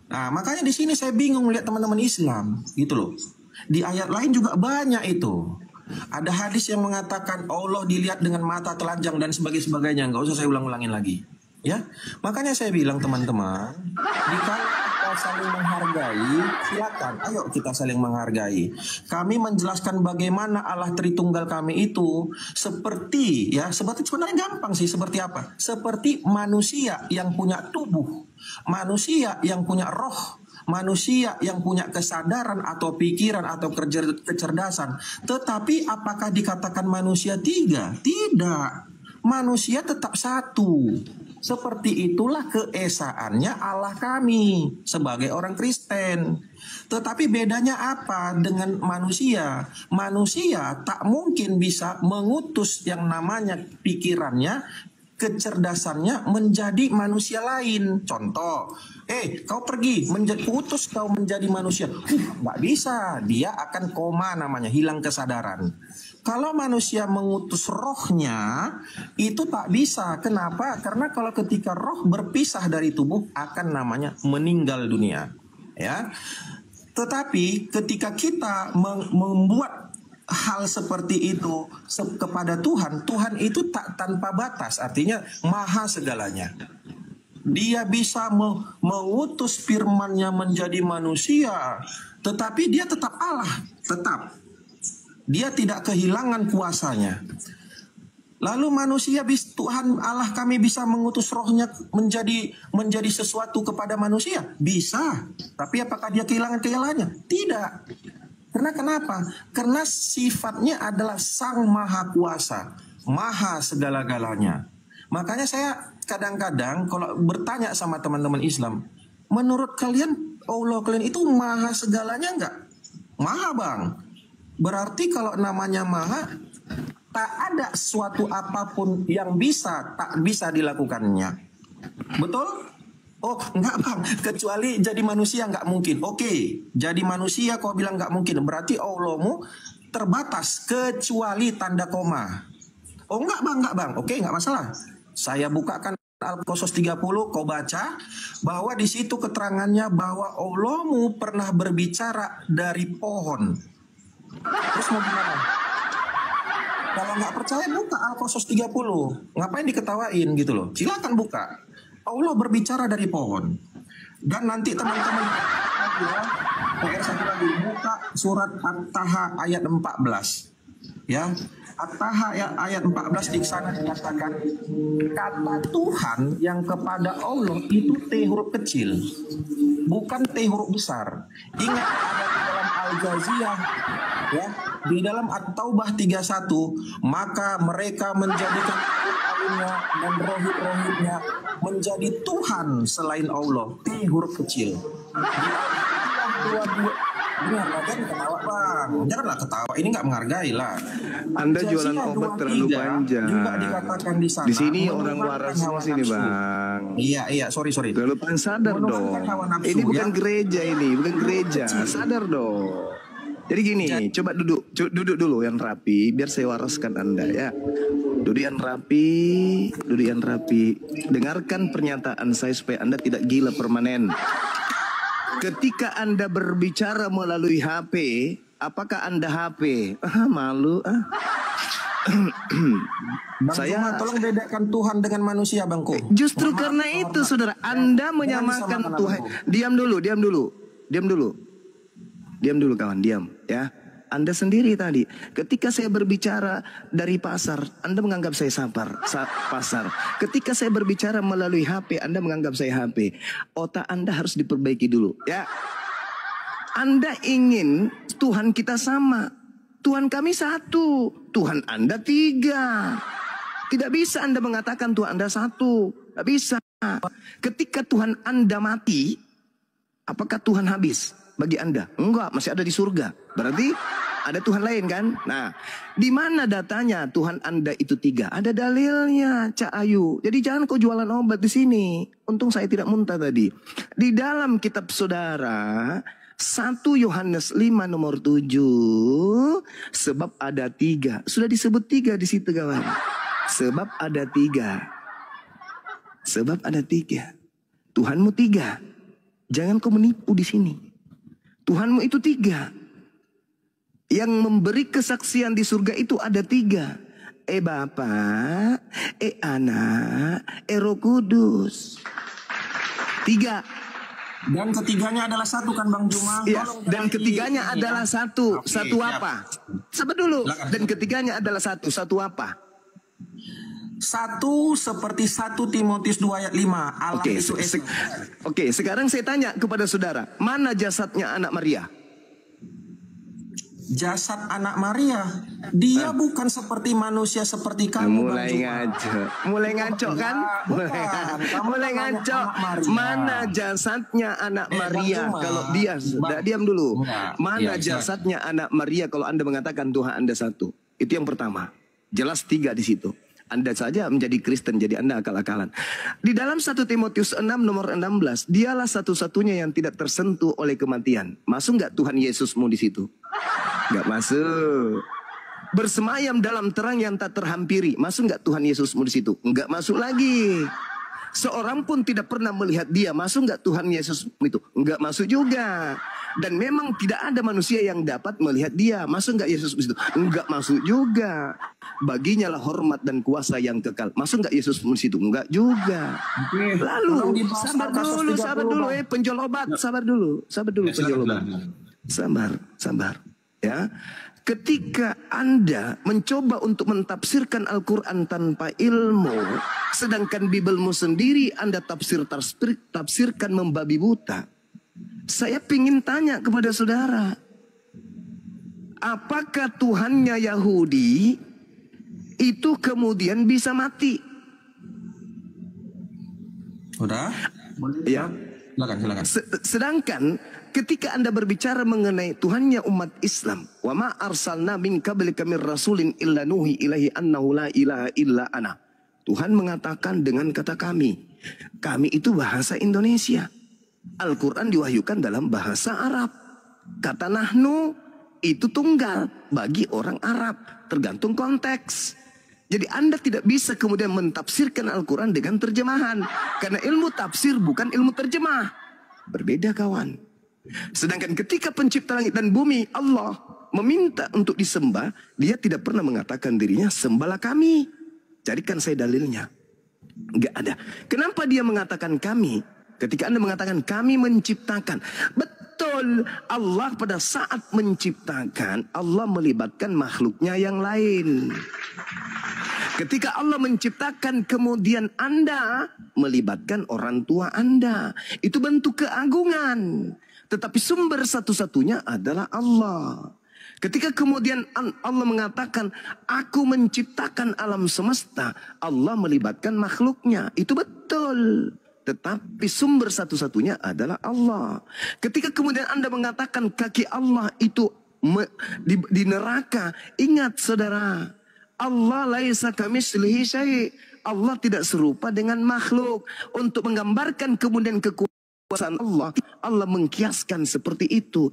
Nah, makanya di sini saya bingung lihat teman-teman Islam, gitu loh. Di ayat lain juga banyak itu. Ada hadis yang mengatakan Allah dilihat dengan mata telanjang dan sebagainya. Nggak usah saya ulang-ulangin lagi. Ya, makanya saya bilang teman-teman, jika kita saling menghargai, silakan, ayo kita saling menghargai. Kami menjelaskan bagaimana Allah Tritunggal kami itu seperti, ya, sebenarnya gampang sih, seperti apa? Seperti manusia yang punya tubuh, manusia yang punya roh, manusia yang punya kesadaran atau pikiran atau kecerdasan. Tetapi apakah dikatakan manusia tiga? Tidak. Manusia tetap satu. Seperti itulah keesaannya Allah kami sebagai orang Kristen. Tetapi bedanya apa dengan manusia? Manusia tak mungkin bisa mengutus yang namanya pikirannya, kecerdasannya menjadi manusia lain. Contoh, kau pergi utus kau menjadi manusia. Nggak bisa, dia akan koma namanya, hilang kesadaran. Kalau manusia mengutus rohnya, itu tak bisa. Kenapa? Karena kalau ketika roh berpisah dari tubuh, akan namanya meninggal dunia. Ya. Tetapi ketika kita membuat hal seperti itu kepada Tuhan, Tuhan itu tak tanpa batas, artinya maha segalanya. Dia bisa mengutus firman-Nya menjadi manusia, tetapi dia tetap Allah, tetap. Dia tidak kehilangan kuasanya. Lalu manusia, Tuhan Allah kami bisa mengutus rohnya menjadi sesuatu kepada manusia? Bisa. Tapi apakah dia kehilangannya? Tidak. Karena kenapa? Karena sifatnya adalah Sang Maha Kuasa, Maha segala-galanya. Makanya saya kadang-kadang kalau bertanya sama teman-teman Islam, menurut kalian Allah kalian itu maha segalanya enggak? Maha, Bang. Berarti kalau namanya maha, tak ada suatu apapun yang tak bisa dilakukannya. Betul? Oh, enggak, Bang. Kecuali jadi manusia enggak mungkin. Oke, jadi manusia kau bilang enggak mungkin. Berarti Allahmu terbatas kecuali tanda koma. Oh, enggak, Bang. Oke, enggak masalah. Saya bukakan Al-Qasas 30, kau baca bahwa di situ keterangannya bahwa Allahmu pernah berbicara dari pohon. Terus mau gimana? Kalau nggak percaya buka Al-Qasas 30. Ngapain diketawain gitu loh? Silakan buka. Allah berbicara dari pohon. Dan nanti teman-teman PR satu lagi buka surat At-Taha ayat 14. Ya. At-Taha ayat 14 di sana dikatakan kata Tuhan yang kepada Allah itu T huruf kecil, bukan T huruf besar. Ingat ada di dalam Al-Jaziyah, ya, di dalam At-Taubah 31, maka mereka menjadikan alun-alunnya dan rohib-rohibnya menjadi Tuhan selain Allah, T huruf kecil. Jangan ketawa, Bang. Janganlah ketawa. Ini nggak menghargai lah. Anda jualan obat terlalu panjang. Juga dikatakan di sana. Di sini orang waras di sini, Bang. Iya. Sorry. Terlalu sadar dong. Ini bukan gereja ini, bukan gereja. Sadar dong. Jadi gini, coba duduk dulu yang rapi, biar saya waraskan Anda ya. Duduk yang rapi. Dengarkan pernyataan saya supaya Anda tidak gila permanen. Ketika Anda berbicara melalui HP, apakah Anda HP? Malu. Saya tolong bedakan Tuhan dengan manusia, Bangku. Justru karena itu, saudara, Anda menyamakan Tuhan. Diam dulu, kawan, diam, ya. Anda sendiri tadi, ketika saya berbicara dari pasar, Anda menganggap saya pasar. Ketika saya berbicara melalui HP, Anda menganggap saya HP. Otak Anda harus diperbaiki dulu, ya. Anda ingin Tuhan kita sama. Tuhan kami satu, Tuhan Anda tiga. Tidak bisa Anda mengatakan Tuhan Anda satu. Tidak bisa. Ketika Tuhan Anda mati, apakah Tuhan habis bagi Anda? Enggak, masih ada di surga. Berarti ada Tuhan lain kan? Nah, di mana datanya Tuhan Anda itu tiga? Ada dalilnya, Cak Ayu. Jadi jangan kau jualan obat di sini. Untung saya tidak muntah tadi. Di dalam kitab saudara, 1 Yohanes 5 nomor 7. Sebab ada 3. Sudah disebut 3 di situ kawan. Sebab ada 3. Sebab ada 3. Tuhanmu 3. Jangan kau menipu di sini. Tuhanmu itu 3. Yang memberi kesaksian di surga itu ada 3. Bapa, Anak, Roh Kudus. 3. Dan ketiganya adalah satu kan Bang Juma? Ya, dan ketiganya adalah satu. Oke, satu siap. apa? Sabar dulu. Silakan. Dan ketiganya adalah satu. Satu apa? 1 seperti 1 Timotius 2 ayat 5. Allah Oke, itu Esa. Oke, sekarang saya tanya kepada saudara, mana jasadnya anak Maria? Jasad anak Maria, dia bukan seperti manusia seperti kamu. Mulai Bang Juma. ngaco, mulai ngaco kan? Kamu Mulai kan ngaco. anak Maria. Mana jasadnya anak Maria? Bang Juma. Kalau dia, diam dulu. Enggak. Mana Iya, jasadnya anak Maria kalau Anda mengatakan Tuhan Anda satu? Itu yang pertama. Jelas 3 di situ. Anda saja menjadi Kristen, jadi Anda akal-akalan. Di dalam 1 Timotius 6 nomor 16, dialah satu-satunya yang tidak tersentuh oleh kematian. Masuk nggak Tuhan Yesusmu di situ? Nggak masuk. Bersemayam dalam terang yang tak terhampiri. Masuk nggak Tuhan Yesusmu di situ? Nggak masuk lagi. Seorang pun tidak pernah melihat dia. Masuk nggak Tuhan Yesus itu? Nggak masuk juga. Dan memang tidak ada manusia yang dapat melihat dia. Masuk nggak Yesus itu? Nggak masuk juga. Baginya lah hormat dan kuasa yang kekal. Masuk nggak Yesus di situ? Nggak juga. Lalu sabar dulu, penjual obat, sabar dulu, penjual obat. Sabar, ya. Ketika Anda mencoba untuk mentafsirkan Al-Quran tanpa ilmu, sedangkan Bibelmu sendiri Anda tafsirkan membabi buta. Saya ingin tanya kepada saudara, apakah Tuhannya Yahudi itu kemudian bisa mati? Udah? Ya. Silakan. Sedangkan ketika Anda berbicara mengenai Tuhannya umat Islam, wa ma arsalna min qablika mir rasulin illa nuhi ilahi annahu la ilaha illa ana. Tuhan mengatakan dengan kata kami. Kami itu bahasa Indonesia. Al-Quran diwahyukan dalam bahasa Arab. Kata nahnu itu tunggal bagi orang Arab, tergantung konteks. Jadi Anda tidak bisa kemudian mentafsirkan Al-Quran dengan terjemahan. Karena ilmu tafsir bukan ilmu terjemah. Berbeda kawan. Sedangkan ketika pencipta langit dan bumi, Allah meminta untuk disembah, dia tidak pernah mengatakan dirinya, sembahlah kami. Carikan saya dalilnya. Enggak ada. Kenapa dia mengatakan kami? Ketika Anda mengatakan kami menciptakan. Betul, Allah pada saat menciptakan, Allah melibatkan makhluknya yang lain. Ketika Allah menciptakan, kemudian Anda melibatkan orang tua Anda. Itu bentuk keagungan. Tetapi sumber satu-satunya adalah Allah. Ketika kemudian Allah mengatakan, aku menciptakan alam semesta, Allah melibatkan makhluknya. Itu betul. Tetapi sumber satu-satunya adalah Allah. Ketika kemudian Anda mengatakan kaki Allah itu di neraka, ingat saudara, Allah laisa kamitslihi syai'. Allah tidak serupa dengan makhluk. Untuk menggambarkan kemudian kekuasaan Allah, Allah mengkiaskan seperti itu.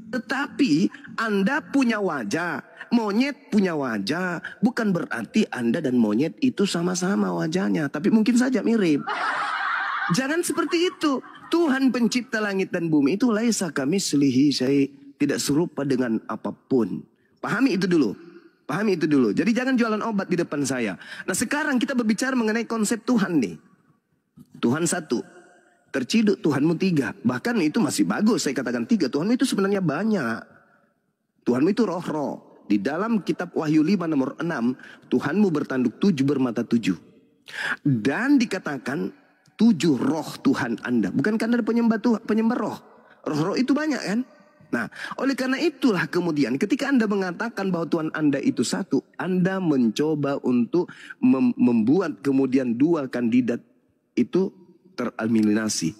Tetapi Anda punya wajah, monyet punya wajah, bukan berarti Anda dan monyet itu sama-sama wajahnya, tapi mungkin saja mirip. Jangan seperti itu. Tuhan pencipta langit dan bumi itu laisa kamitslihi syai', tidak serupa dengan apapun. Pahami itu dulu. Pahami itu dulu. Jadi jangan jualan obat di depan saya. Nah sekarang kita berbicara mengenai konsep Tuhan nih. Tuhan satu. Terciduk Tuhanmu 3. Bahkan itu masih bagus saya katakan 3. Tuhanmu itu sebenarnya banyak. Tuhanmu itu roh-roh. Di dalam kitab Wahyu 5 nomor 6. Tuhanmu bertanduk 7 bermata 7. Dan dikatakan 7 roh Tuhan Anda. Bukan karena ada penyembah roh. Roh-roh itu banyak kan? Nah, oleh karena itulah kemudian ketika Anda mengatakan bahwa Tuhan Anda itu satu, Anda mencoba untuk membuat kemudian 2 kandidat itu tereliminasi.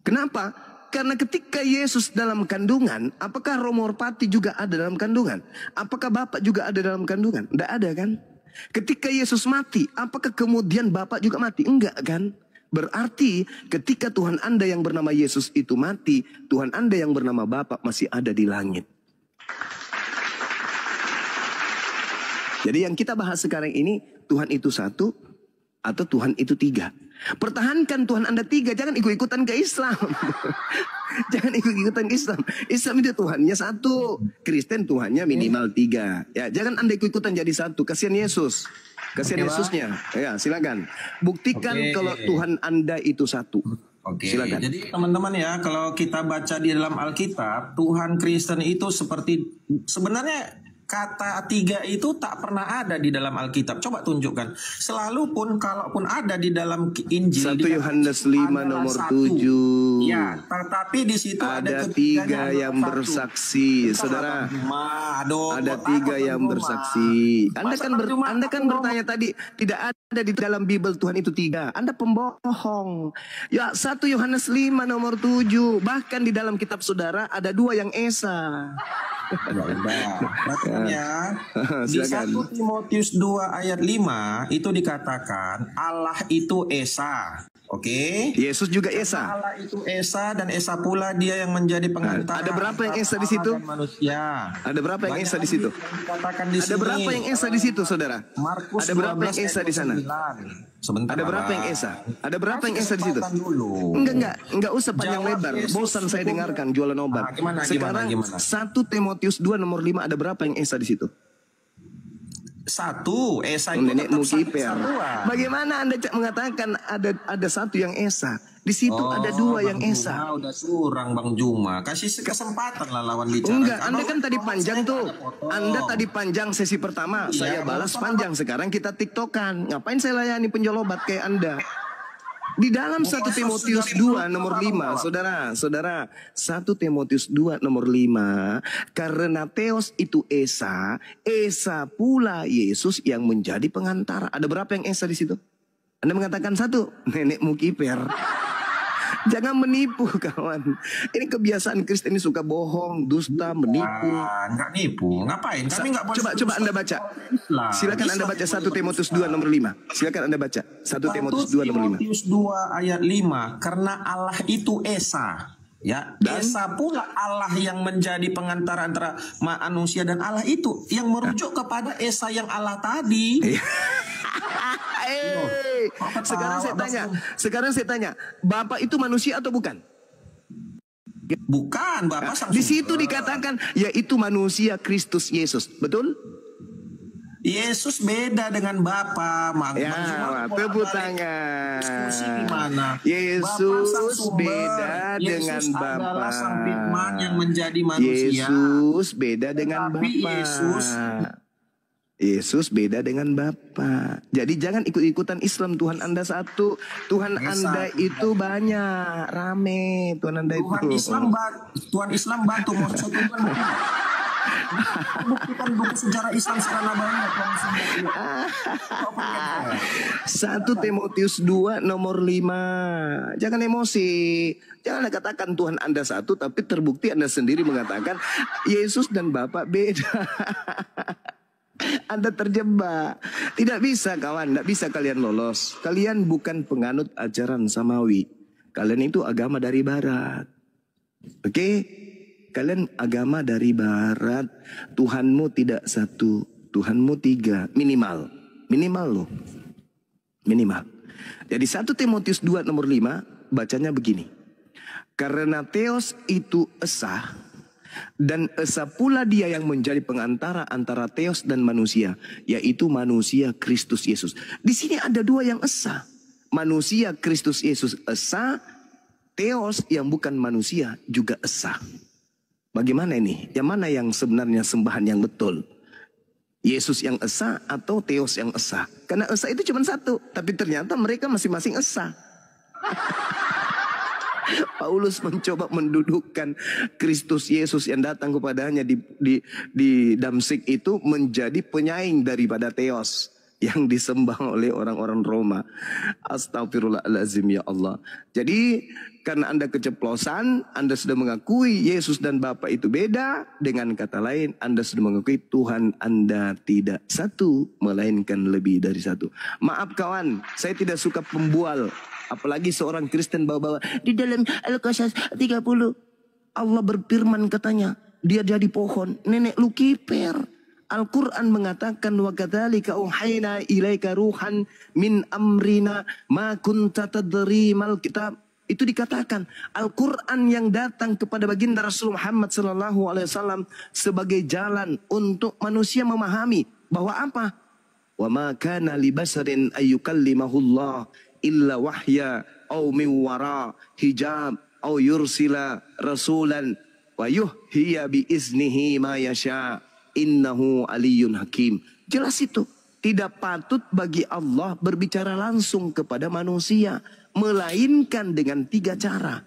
Kenapa? Karena ketika Yesus dalam kandungan, apakah Romo Merpati juga ada dalam kandungan? Apakah Bapak juga ada dalam kandungan? Tidak ada kan? Ketika Yesus mati, apakah kemudian Bapak juga mati? Enggak kan? Berarti ketika Tuhan Anda yang bernama Yesus itu mati, Tuhan Anda yang bernama Bapa masih ada di langit. Jadi yang kita bahas sekarang ini, Tuhan itu satu atau Tuhan itu tiga. Pertahankan Tuhan Anda tiga, jangan ikut-ikutan ke Islam. Jangan ikut-ikutan ke Islam. Islam itu Tuhannya satu, Kristen Tuhannya minimal tiga. Ya, jangan Anda ikut-ikutan jadi satu. Kasihan Yesus, kasihan Yesusnya. Ya, silakan buktikan kalau Tuhan Anda itu satu. Silakan. Jadi teman-teman ya, kalau kita baca di dalam Alkitab, Tuhan Kristen itu seperti sebenarnya kata tiga itu tak pernah ada di dalam Alkitab. Coba tunjukkan. Selalu pun kalaupun ada di dalam Injil 1 Yohanes 5 nomor 7. Ya, tetapi di situ ada tiga yang bersaksi, saudara. Ada tiga yang bersaksi. Anda kan bertanya tadi, tidak ada di dalam Bible Tuhan itu tiga. Anda pembohong. Ya, 1 Yohanes 5 nomor 7. Bahkan di dalam kitab saudara ada dua yang esa. Ya, di 1 Timotius 2 ayat 5 itu dikatakan Allah itu Esa. Oke. Yesus juga Esa. Allah itu Esa dan Esa pula dia yang menjadi pengantara. Ada berapa yang Esa di situ? Manusia. Ada berapa yang Esa di situ? Ada berapa yang Esa di situ, saudara? Markus ada berapa yang Esa di sana? Sebentar. Ada berapa yang Esa? Ada berapa yang Esa di situ? Dulu. Enggak usah panjang lebar. Bosan saya dengarkan jualan obat. Sekarang 1 Timotius 2 nomor 5 ada berapa yang Esa di situ? 1 Esa itu nenekmu kiper. Bagaimana Anda mengatakan ada satu yang Esa? Di situ ada dua yang Esa. Udah surang Bang Juma. Kasih kesempatan lah lawan bicara. Enggak, Anda kan tadi panjang tuh. Anda tadi panjang sesi pertama. Saya balas panjang. Sekarang kita tiktokan. Ngapain saya layani penjual obat kayak Anda? Di dalam 1 Timotius 2 nomor 5, saudara, 1 Timotius 2 nomor 5, karena Theos itu Esa pula Yesus yang menjadi pengantara. Ada berapa yang Esa di situ? Anda mengatakan satu, nenekmu kiper. Jangan menipu kawan. Ini kebiasaan Kristen ini suka bohong, dusta, menipu. Enggak nipu. Ngapain? Kami enggak boleh. Coba Anda baca. Silakan Anda baca 1 Timotius 2 nomor 5. Silakan Anda baca 1 Timotius 2 nomor 5. Timotius 2 ayat 5. Karena Allah itu Esa. Ya, Esa pula Allah yang menjadi pengantara antara manusia dan Allah itu yang merujuk kepada Esa yang Allah tadi. Sekarang saya tanya, Bapak itu manusia atau bukan? Bukan, Bapak sang di situ dikatakan yaitu manusia Kristus Yesus, betul? Yesus beda dengan Bapa. Tepuk tangan. Yesus beda dengan Bapa. Sang Firman yang menjadi manusia. Yesus beda dengan Bapa. Yesus beda dengan Bapa. Jadi jangan ikut-ikutan Islam. Tuhan Anda satu, Tuhan Anda itu banyak, rame. Tuhan Anda itu. Tuhan Islam batu. Maksudnya buktikan buku sejarah Islam sekarang banyak. 1 Timotius 2 nomor 5. Jangan emosi. Jangan katakan Tuhan Anda satu, tapi terbukti Anda sendiri mengatakan Yesus dan Bapa beda. Anda terjebak. Tidak bisa kawan, tidak bisa kalian lolos. Kalian bukan penganut ajaran samawi. Kalian itu agama dari barat. Oke? Kalian agama dari barat. Tuhanmu tidak satu, Tuhanmu tiga. Minimal loh. Minimal. Jadi 1 Timotius 2 nomor 5 bacanya begini. Karena Theos itu Esa, dan Esa pula dia yang menjadi pengantara antara Theos dan manusia, yaitu manusia Kristus Yesus. Di sini ada dua yang Esa. Manusia Kristus Yesus Esa, Theos yang bukan manusia juga Esa. Bagaimana ini? Yang mana yang sebenarnya sembahan yang betul? Yesus yang Esa atau Theos yang Esa? Karena Esa itu cuma satu, tapi ternyata mereka masing-masing Esa. Paulus mencoba mendudukkan Kristus Yesus yang datang kepadanya di Damsik itu menjadi penyaing daripada Theos. yang disembah oleh orang-orang Roma. Astagfirullahaladzim ya Allah. Jadi karena Anda keceplosan, Anda sudah mengakui Yesus dan Bapa itu beda. Dengan kata lain, Anda sudah mengakui Tuhan Anda tidak satu, melainkan lebih dari satu. Maaf kawan, saya tidak suka pembual. Apalagi seorang Kristen bawa-bawa. Di dalam Al-Qasas 30, Allah berfirman katanya, dia jadi pohon, nenek lu kiper. Al-Quran mengatakan wa kadzalika uhaina ilaika ruhan min amrina ma kunta tadri mal kitab. Itu dikatakan Al-Quran yang datang kepada baginda Rasul Muhammad SAW sebagai jalan untuk manusia memahami bahwa apa? Wa ma kana li basarin ayyukallimahullah illa wahya au min wara hijab au yursila rasulan wa yuhhiya bi iznihi ma yasha. Innahu aliyun hakim. Jelas itu. Tidak patut bagi Allah berbicara langsung kepada manusia. Melainkan dengan 3 cara.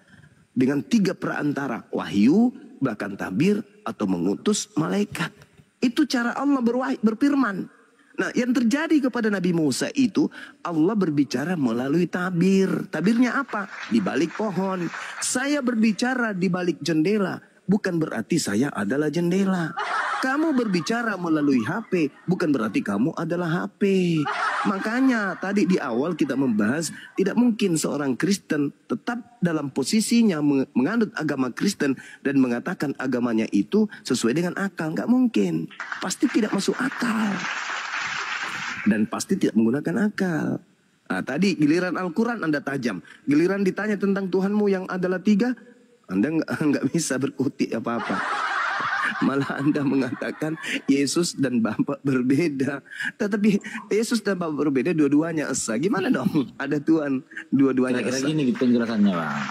Dengan 3 perantara. Wahyu, bahkan tabir, atau mengutus malaikat. Itu cara Allah berfirman. Nah, yang terjadi kepada Nabi Musa itu, Allah berbicara melalui tabir. Tabirnya apa? Di balik pohon. Saya berbicara di balik jendela. Bukan berarti saya adalah jendela. Kamu berbicara melalui HP, bukan berarti kamu adalah HP. Makanya tadi di awal kita membahas, tidak mungkin seorang Kristen tetap dalam posisinya menganut agama Kristen dan mengatakan agamanya itu sesuai dengan akal. Nggak mungkin. Pasti tidak masuk akal. Dan pasti tidak menggunakan akal. Nah, tadi giliran Al-Quran Anda tajam. Giliran ditanya tentang Tuhanmu yang adalah 3, Anda nggak bisa berkutik apa-apa. Malah Anda mengatakan Yesus dan Bapa berbeda. Tetapi Yesus dan Bapa berbeda, dua-duanya esa. Gimana dong? Ada Tuhan, dua-duanya esa. Kira-kira gini penjelasannya Bang.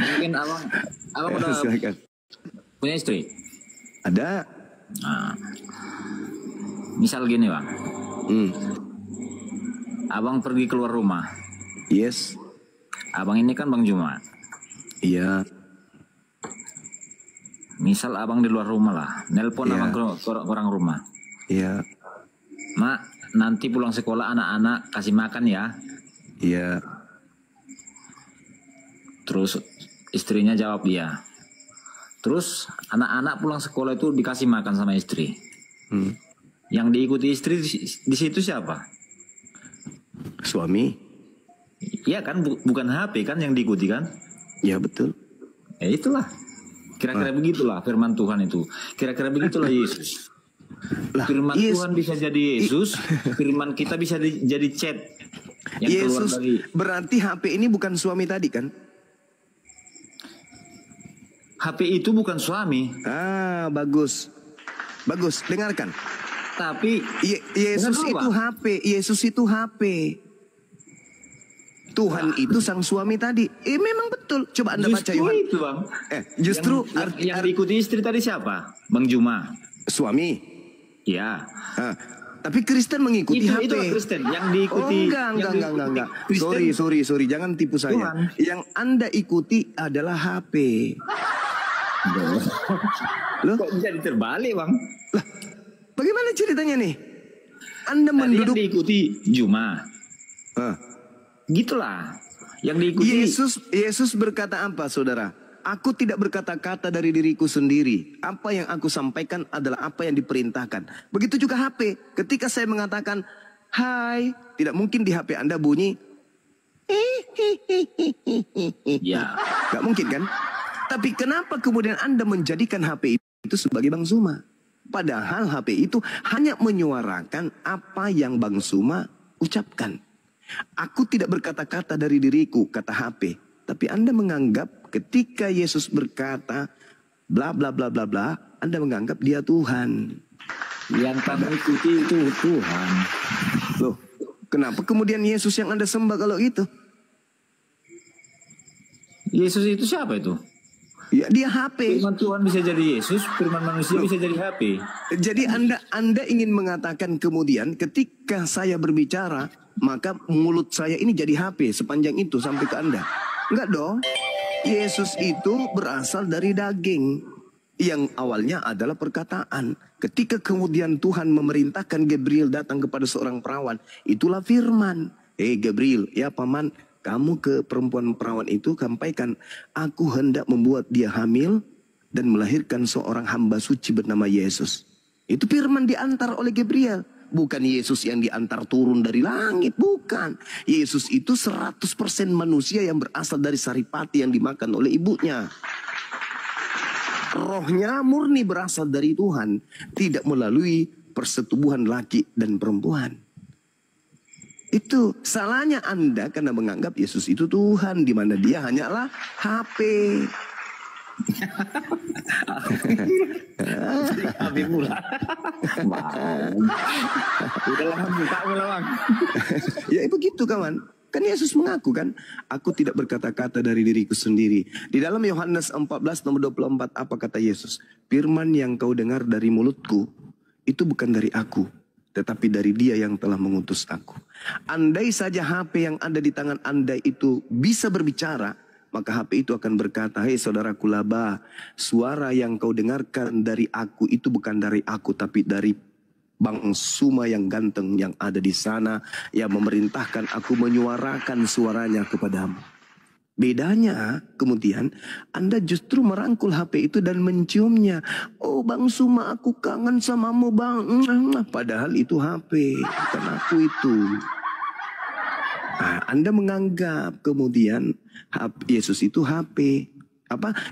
Mungkin abang udah punya istri? Ada. Nah, misal gini Bang. Abang pergi keluar rumah. Yes. Abang ini kan Bang Juma. Iya. Misal abang di luar rumah lah, nelpon abang ke orang rumah. Iya. Mak, nanti pulang sekolah anak-anak kasih makan ya. Iya. Terus istrinya jawab iya. Terus anak-anak pulang sekolah itu dikasih makan sama istri. Yang diikuti istri di situ siapa? Suami. Iya kan, bukan HP kan yang diikuti kan? Ya betul. Itulah. Kira-kira begitulah firman Tuhan itu. Kira-kira begitulah Yesus. Firman Tuhan bisa jadi Yesus, firman kita bisa jadi chat. Yang Yesus keluar dari... berarti HP ini bukan suami tadi kan? HP itu bukan suami. Ah, bagus. Bagus, dengarkan. Tapi Yesus itu HP, Yesus itu HP. Tuhan itu sang suami tadi. Memang betul. Coba Anda baca Yohanes. Itu Bang. Justru yang diikuti istri tadi siapa? Bang Juma. Suami. Ya. Tapi Kristen mengikuti HP. Itu Kristen yang diikuti. Enggak. Sorry. Jangan tipu saya. Tuhan. Yang Anda ikuti adalah HP. Loh? Kok jadi terbalik Bang? Lah, bagaimana ceritanya nih? Anda tadi menduduk. Yang diikuti Juma. Gitulah. Yang diikuti. Yesus berkata apa, saudara? Aku tidak berkata-kata dari diriku sendiri. Apa yang aku sampaikan adalah apa yang diperintahkan. Begitu juga HP. Ketika saya mengatakan, hai, tidak mungkin di HP Anda bunyi. Ya. Gak mungkin kan? Tapi kenapa kemudian Anda menjadikan HP itu sebagai Bang Zuma? Padahal HP itu hanya menyuarakan apa yang Bang Zuma ucapkan. Aku tidak berkata-kata dari diriku, kata HP. Tapi Anda menganggap ketika Yesus berkata bla bla bla bla bla, Anda menganggap dia Tuhan. Yang kamu ikuti itu Tuhan. Loh, kenapa kemudian Yesus yang Anda sembah kalau itu? Yesus itu siapa itu? Ya, dia HP. Firman Tuhan bisa jadi Yesus, firman manusia bisa jadi HP. Jadi Anda ingin mengatakan kemudian ketika saya berbicara, maka mulut saya ini jadi HP sepanjang itu sampai ke Anda. Enggak dong. Yesus itu berasal dari daging. yang awalnya adalah perkataan. Ketika kemudian Tuhan memerintahkan Gabriel datang kepada seorang perawan, itulah firman. Gabriel, ya paman, kamu ke perempuan perawan itu sampaikan, aku hendak membuat dia hamil dan melahirkan seorang hamba suci bernama Yesus. Itu firman diantar oleh Gabriel. Bukan Yesus yang diantar turun dari langit, bukan. Yesus itu 100% manusia yang berasal dari saripati yang dimakan oleh ibunya. Rohnya murni berasal dari Tuhan, tidak melalui persetubuhan laki dan perempuan. Itu salahnya Anda karena menganggap Yesus itu Tuhan, di mana dia hanyalah HP. Habis pula. Udahlah buka mula bang. Ya begitu kawan. Kan Yesus mengaku kan, aku tidak berkata-kata dari diriku sendiri. Di dalam Yohanes 14 nomor 24 apa kata Yesus? Firman yang kau dengar dari mulutku itu bukan dari aku, tetapi dari dia yang telah mengutus aku. Andai saja HP yang ada di tangan Anda itu bisa berbicara, maka HP itu akan berkata, hei saudaraku Laba, suara yang kau dengarkan dari aku itu bukan dari aku, tapi dari Bang Suma yang ganteng yang ada di sana, yang memerintahkan aku menyuarakan suaranya kepadamu. Bedanya kemudian Anda justru merangkul HP itu dan menciumnya. Oh Bang Suma, aku kangen samamu bang. Padahal itu HP, bukan aku itu. Nah, Anda menganggap kemudian Yesus itu HP.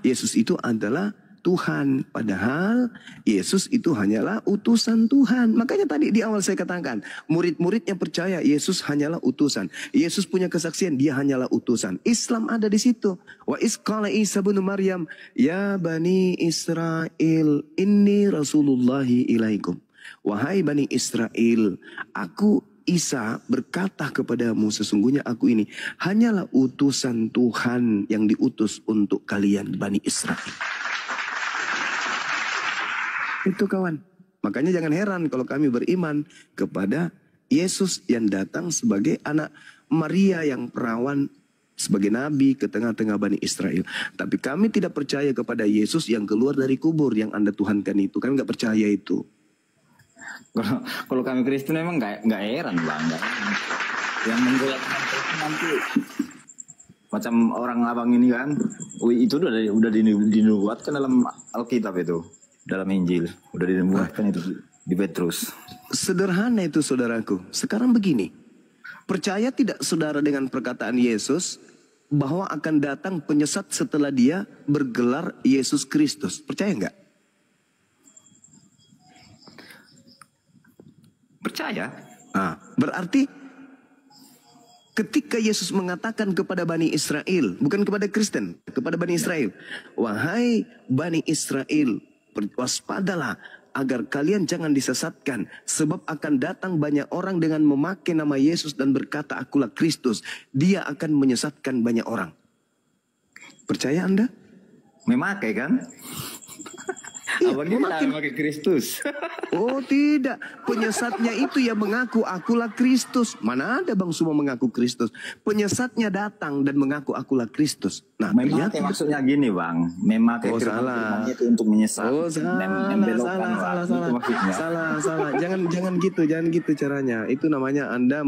Yesus itu adalah Tuhan, padahal Yesus itu hanyalah utusan Tuhan. Makanya tadi di awal saya katakan, murid-muridnya percaya Yesus hanyalah utusan. Yesus punya kesaksian, dia hanyalah utusan. Islam ada di situ. Wa isqala Isa bin Maryam, ya bani Israel, inni rasulullahi ilaikum. Wahai bani Israel, aku Isa berkata kepadamu, sesungguhnya aku ini hanyalah utusan Tuhan yang diutus untuk kalian bani Israel. Itu kawan. Makanya jangan heran kalau kami beriman kepada Yesus yang datang sebagai anak Maria yang perawan, sebagai nabi ke tengah-tengah Bani Israel. Tapi kami tidak percaya kepada Yesus yang keluar dari kubur yang Anda tuhankan itu. Kan nggak percaya itu. Kalau kami Kristen memang nggak heran bang. Yang menggelarkan nanti macam orang abang ini kan, itu udah dinubuatkan dalam Alkitab itu. Dalam Injil udah dinubuatkan itu di Petrus. Sederhana itu saudaraku. Sekarang begini, percaya tidak saudara dengan perkataan Yesus bahwa akan datang penyesat setelah dia bergelar Yesus Kristus? Percaya nggak? Percaya. Berarti ketika Yesus mengatakan kepada Bani Israel, bukan kepada Kristen, kepada Bani Israel, wahai Bani Israel, waspadalah agar kalian jangan disesatkan, sebab akan datang banyak orang dengan memakai nama Yesus dan berkata akulah Kristus. Dia akan menyesatkan banyak orang. Percaya Anda? Memakai kan? Abang ini memakai Kristus. Oh tidak, penyesatnya itu yang mengaku akulah Kristus. Mana ada Bang Suma mengaku Kristus? Penyesatnya datang dan mengaku akulah Kristus. Nah, memakai maksudnya gini bang, memakai salah itu untuk menyesat. Oh salah. Jangan gitu caranya. Itu namanya Anda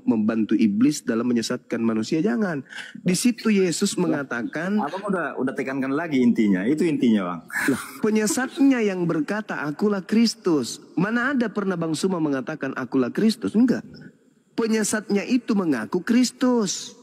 membantu iblis dalam menyesatkan manusia. Jangan. Di situ Yesus mengatakan. Abang udah tekankan lagi intinya. Itu intinya bang. Penyesatnya yang berkata akulah Kristus. Mana ada pernah Bang Suma mengatakan akulah Kristus? Enggak. Penyesatnya itu mengaku Kristus.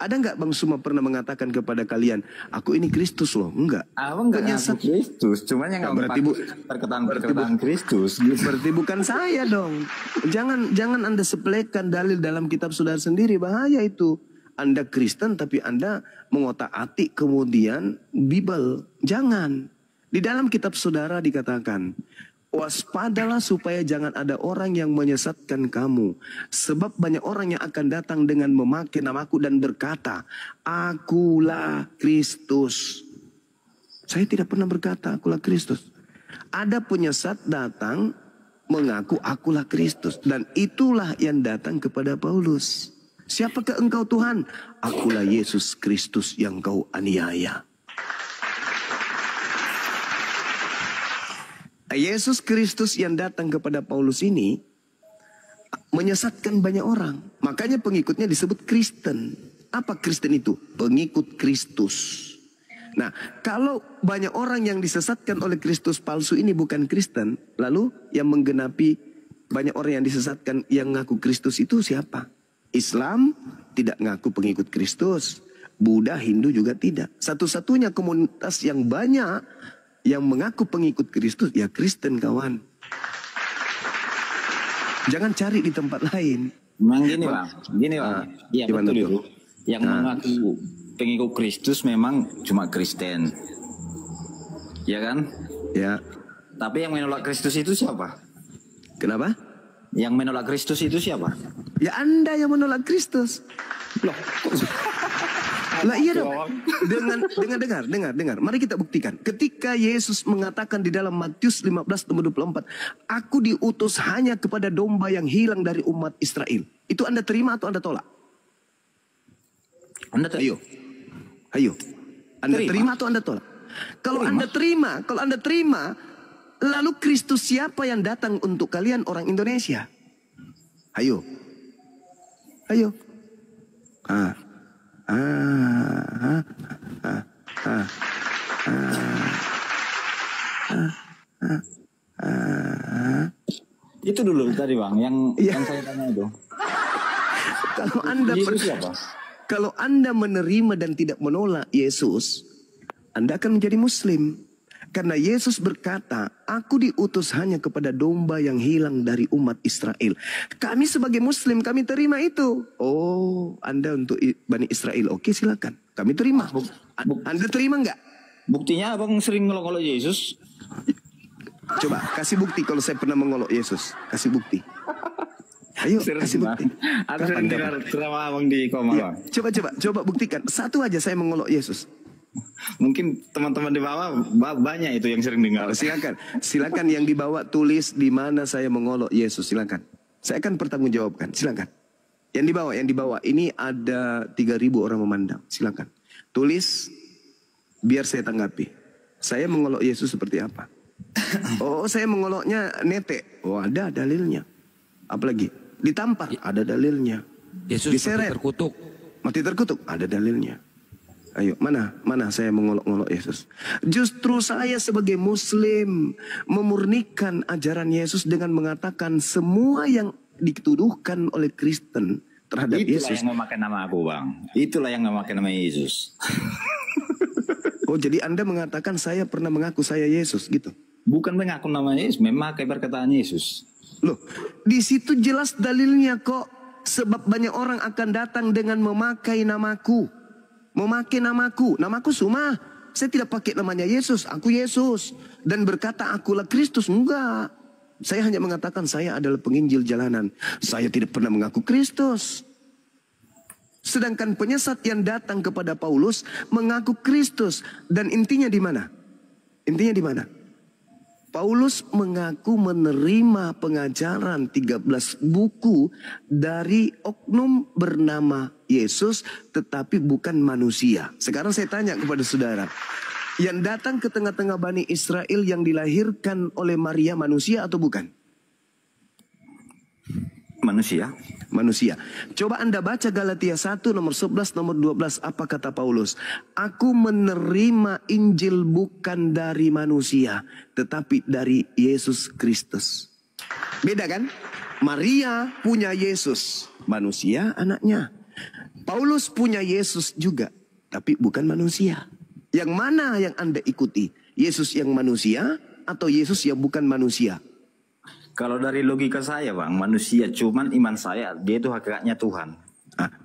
Ada nggak Bang Suma pernah mengatakan kepada kalian, aku ini Kristus loh? Enggak. Abang nggak ngaku Kristus, cuma yang berarti perkataan Kristus. Berarti bukan saya dong. Jangan Anda sepelekan dalil dalam kitab saudara sendiri, bahaya itu. Anda Kristen tapi Anda mengotak-atik kemudian Bible. Jangan. Di dalam kitab saudara dikatakan, waspadalah supaya jangan ada orang yang menyesatkan kamu. Sebab banyak orang yang akan datang dengan memakai namaku dan berkata, akulah Kristus. Saya tidak pernah berkata akulah Kristus. Ada penyesat datang mengaku akulah Kristus. Dan itulah yang datang kepada Paulus. Siapakah engkau Tuhan? Akulah Yesus Kristus yang kau aniaya. Yesus Kristus yang datang kepada Paulus ini menyesatkan banyak orang. Makanya pengikutnya disebut Kristen. Apa Kristen itu? Pengikut Kristus. Nah, kalau banyak orang yang disesatkan oleh Kristus palsu ini bukan Kristen, lalu yang menggenapi banyak orang yang disesatkan yang ngaku Kristus itu siapa? Islam tidak ngaku pengikut Kristus. Buddha, Hindu juga tidak. Satu-satunya komunitas yang banyak yang mengaku pengikut Kristus ya Kristen, kawan. Jangan cari di tempat lain. Memang gini Bang, iya betul itu. Yang mengaku pengikut Kristus memang cuma Kristen, ya kan? Ya. Tapi yang menolak Kristus itu siapa? Kenapa? Yang menolak Kristus itu siapa? Ya Anda yang menolak Kristus. Loh, lah iya dong. Dengar. Mari kita buktikan. Ketika Yesus mengatakan di dalam Matius 15:24, aku diutus hanya kepada domba yang hilang dari umat Israel. Itu Anda terima atau Anda tolak? Ayo. Anda terima atau Anda tolak? Kalau Anda terima, lalu Kristus siapa yang datang untuk kalian orang Indonesia? Ayo. Itu dulu tadi Bang, yang saya tanya itu. Kalau Anda menerima dan tidak menolak Yesus, Anda akan menjadi Muslim. Karena Yesus berkata, aku diutus hanya kepada domba yang hilang dari umat Israel. Kami sebagai Muslim, kami terima itu. Oh, Anda untuk Bani Israel. Oke, silakan. Kami terima. Anda terima nggak? Buktinya abang sering ngolok-ngolok Yesus. Coba, kasih bukti kalau saya pernah mengolok Yesus. Kasih bukti. Ayo, kasih bukti. Aku sering dengar ceramah abang di Koma. Ya, coba buktikan. Satu aja saya mengolok Yesus. Mungkin teman-teman di bawah banyak itu yang sering dengar. Silakan yang di bawah tulis di mana saya mengolok Yesus. Silakan. Saya akan pertanggungjawabkan. Silakan. Yang di bawah ini ada 3.000 orang memandang. Silakan. Tulis biar saya tanggapi. Saya mengolok Yesus seperti apa? Oh, saya mengoloknya nete. Oh, ada dalilnya. Apalagi ditampar, ada dalilnya. Yesus diseret, mati terkutuk, ada dalilnya. Ayo, mana saya mengolok-ngolok Yesus? Justru saya sebagai Muslim memurnikan ajaran Yesus dengan mengatakan semua yang dituduhkan oleh Kristen terhadap Yesus. Itulah yang memakai nama aku, Bang. Itulah yang memakai nama Yesus. Oh, jadi Anda mengatakan saya pernah mengaku saya Yesus gitu? Bukan mengaku nama Yesus, memakai perkataan Yesus. Loh, di situ jelas dalilnya kok. Sebab banyak orang akan datang dengan memakai namaku. Namaku Suma. Saya tidak pakai namanya Yesus, aku Yesus. Dan berkata akulah Kristus, enggak. Saya hanya mengatakan saya adalah penginjil jalanan. Saya tidak pernah mengaku Kristus. Sedangkan penyesat yang datang kepada Paulus mengaku Kristus. Dan intinya di mana? Paulus mengaku menerima pengajaran 13 buku dari oknum bernama Yesus, tetapi bukan manusia. Sekarang saya tanya kepada saudara, yang datang ke tengah-tengah Bani Israel yang dilahirkan oleh Maria manusia atau bukan? Manusia. Coba Anda baca Galatia 1 nomor 11 nomor 12, apa kata Paulus? Aku menerima Injil bukan dari manusia, tetapi dari Yesus Kristus. Beda kan? Maria punya Yesus, manusia anaknya. Paulus punya Yesus juga, tapi bukan manusia. Yang mana yang Anda ikuti? Yesus yang manusia atau Yesus yang bukan manusia? Kalau dari logika saya Bang, manusia, cuman iman saya, dia itu hakikatnya Tuhan.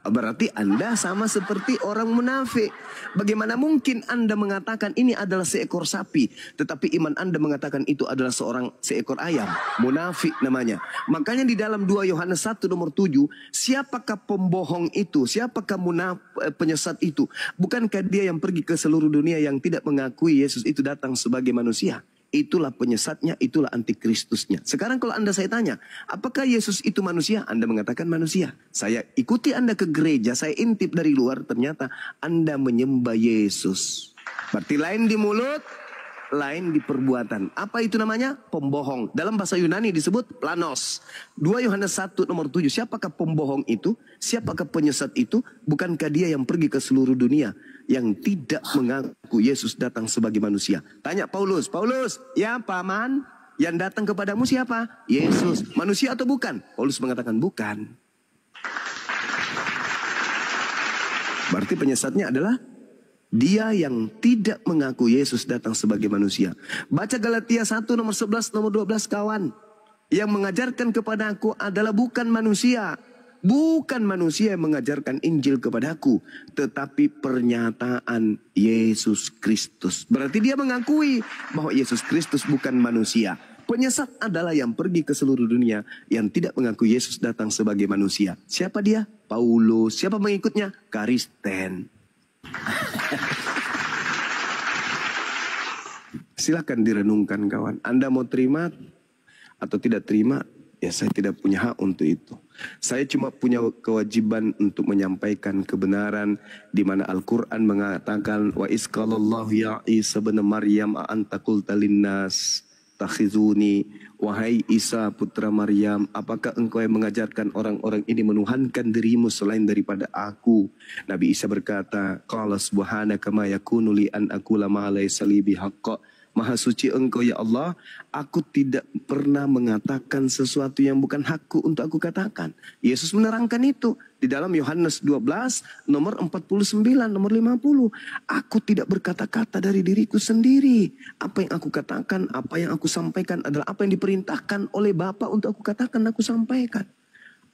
Berarti Anda sama seperti orang munafik. Bagaimana mungkin Anda mengatakan ini adalah seekor sapi, tetapi iman Anda mengatakan itu adalah seekor ayam? Munafik namanya. Makanya di dalam 2 Yohanes 1 nomor 7, siapakah pembohong itu? Siapakah penyesat itu? Bukankah dia yang pergi ke seluruh dunia yang tidak mengakui Yesus itu datang sebagai manusia? Itulah penyesatnya, itulah antikristusnya. Sekarang kalau saya tanya, apakah Yesus itu manusia? Anda mengatakan manusia. Saya ikuti Anda ke gereja, saya intip dari luar, ternyata Anda menyembah Yesus. Berarti lain di mulut, lain di perbuatan. Apa itu namanya? Pembohong. Dalam bahasa Yunani disebut planos. 2 Yohanes 1 nomor 7. Siapakah pembohong itu? Siapakah penyesat itu? Bukankah dia yang pergi ke seluruh dunia, yang tidak mengaku Yesus datang sebagai manusia? Tanya Paulus. Paulus, ya paman, yang datang kepadamu siapa? Yesus. Manusia atau bukan? Paulus mengatakan bukan. Berarti penyesatnya adalah dia yang tidak mengaku Yesus datang sebagai manusia. Baca Galatia 1 nomor 11 nomor 12 kawan. Yang mengajarkan kepada aku adalah bukan manusia. Bukan manusia yang mengajarkan Injil kepadaku, tetapi pernyataan Yesus Kristus. Berarti dia mengakui bahwa Yesus Kristus bukan manusia. Penyesat adalah yang pergi ke seluruh dunia, yang tidak mengaku Yesus datang sebagai manusia. Siapa dia? Paulus. Siapa mengikutnya? Kristen. Silakan direnungkan kawan. Anda mau terima atau tidak terima? Ya saya tidak punya hak untuk itu. Saya cuma punya kewajiban untuk menyampaikan kebenaran di mana Al-Quran mengatakan wa isqalallahu ya Isa bin Maryam a'anta qulta linnas takhizuni, wahai Isa putra Maryam, apakah engkau yang mengajarkan orang-orang ini menuhankan dirimu selain daripada aku? Nabi Isa berkata, qala subhanaka ma yakunu li an aqula ma laysa li bihaqq. Maha suci engkau ya Allah, aku tidak pernah mengatakan sesuatu yang bukan hakku untuk aku katakan. Yesus menerangkan itu di dalam Yohanes 12 nomor 49 nomor 50. Aku tidak berkata-kata dari diriku sendiri. Apa yang aku katakan, apa yang aku sampaikan adalah apa yang diperintahkan oleh Bapa untuk aku katakan, aku sampaikan.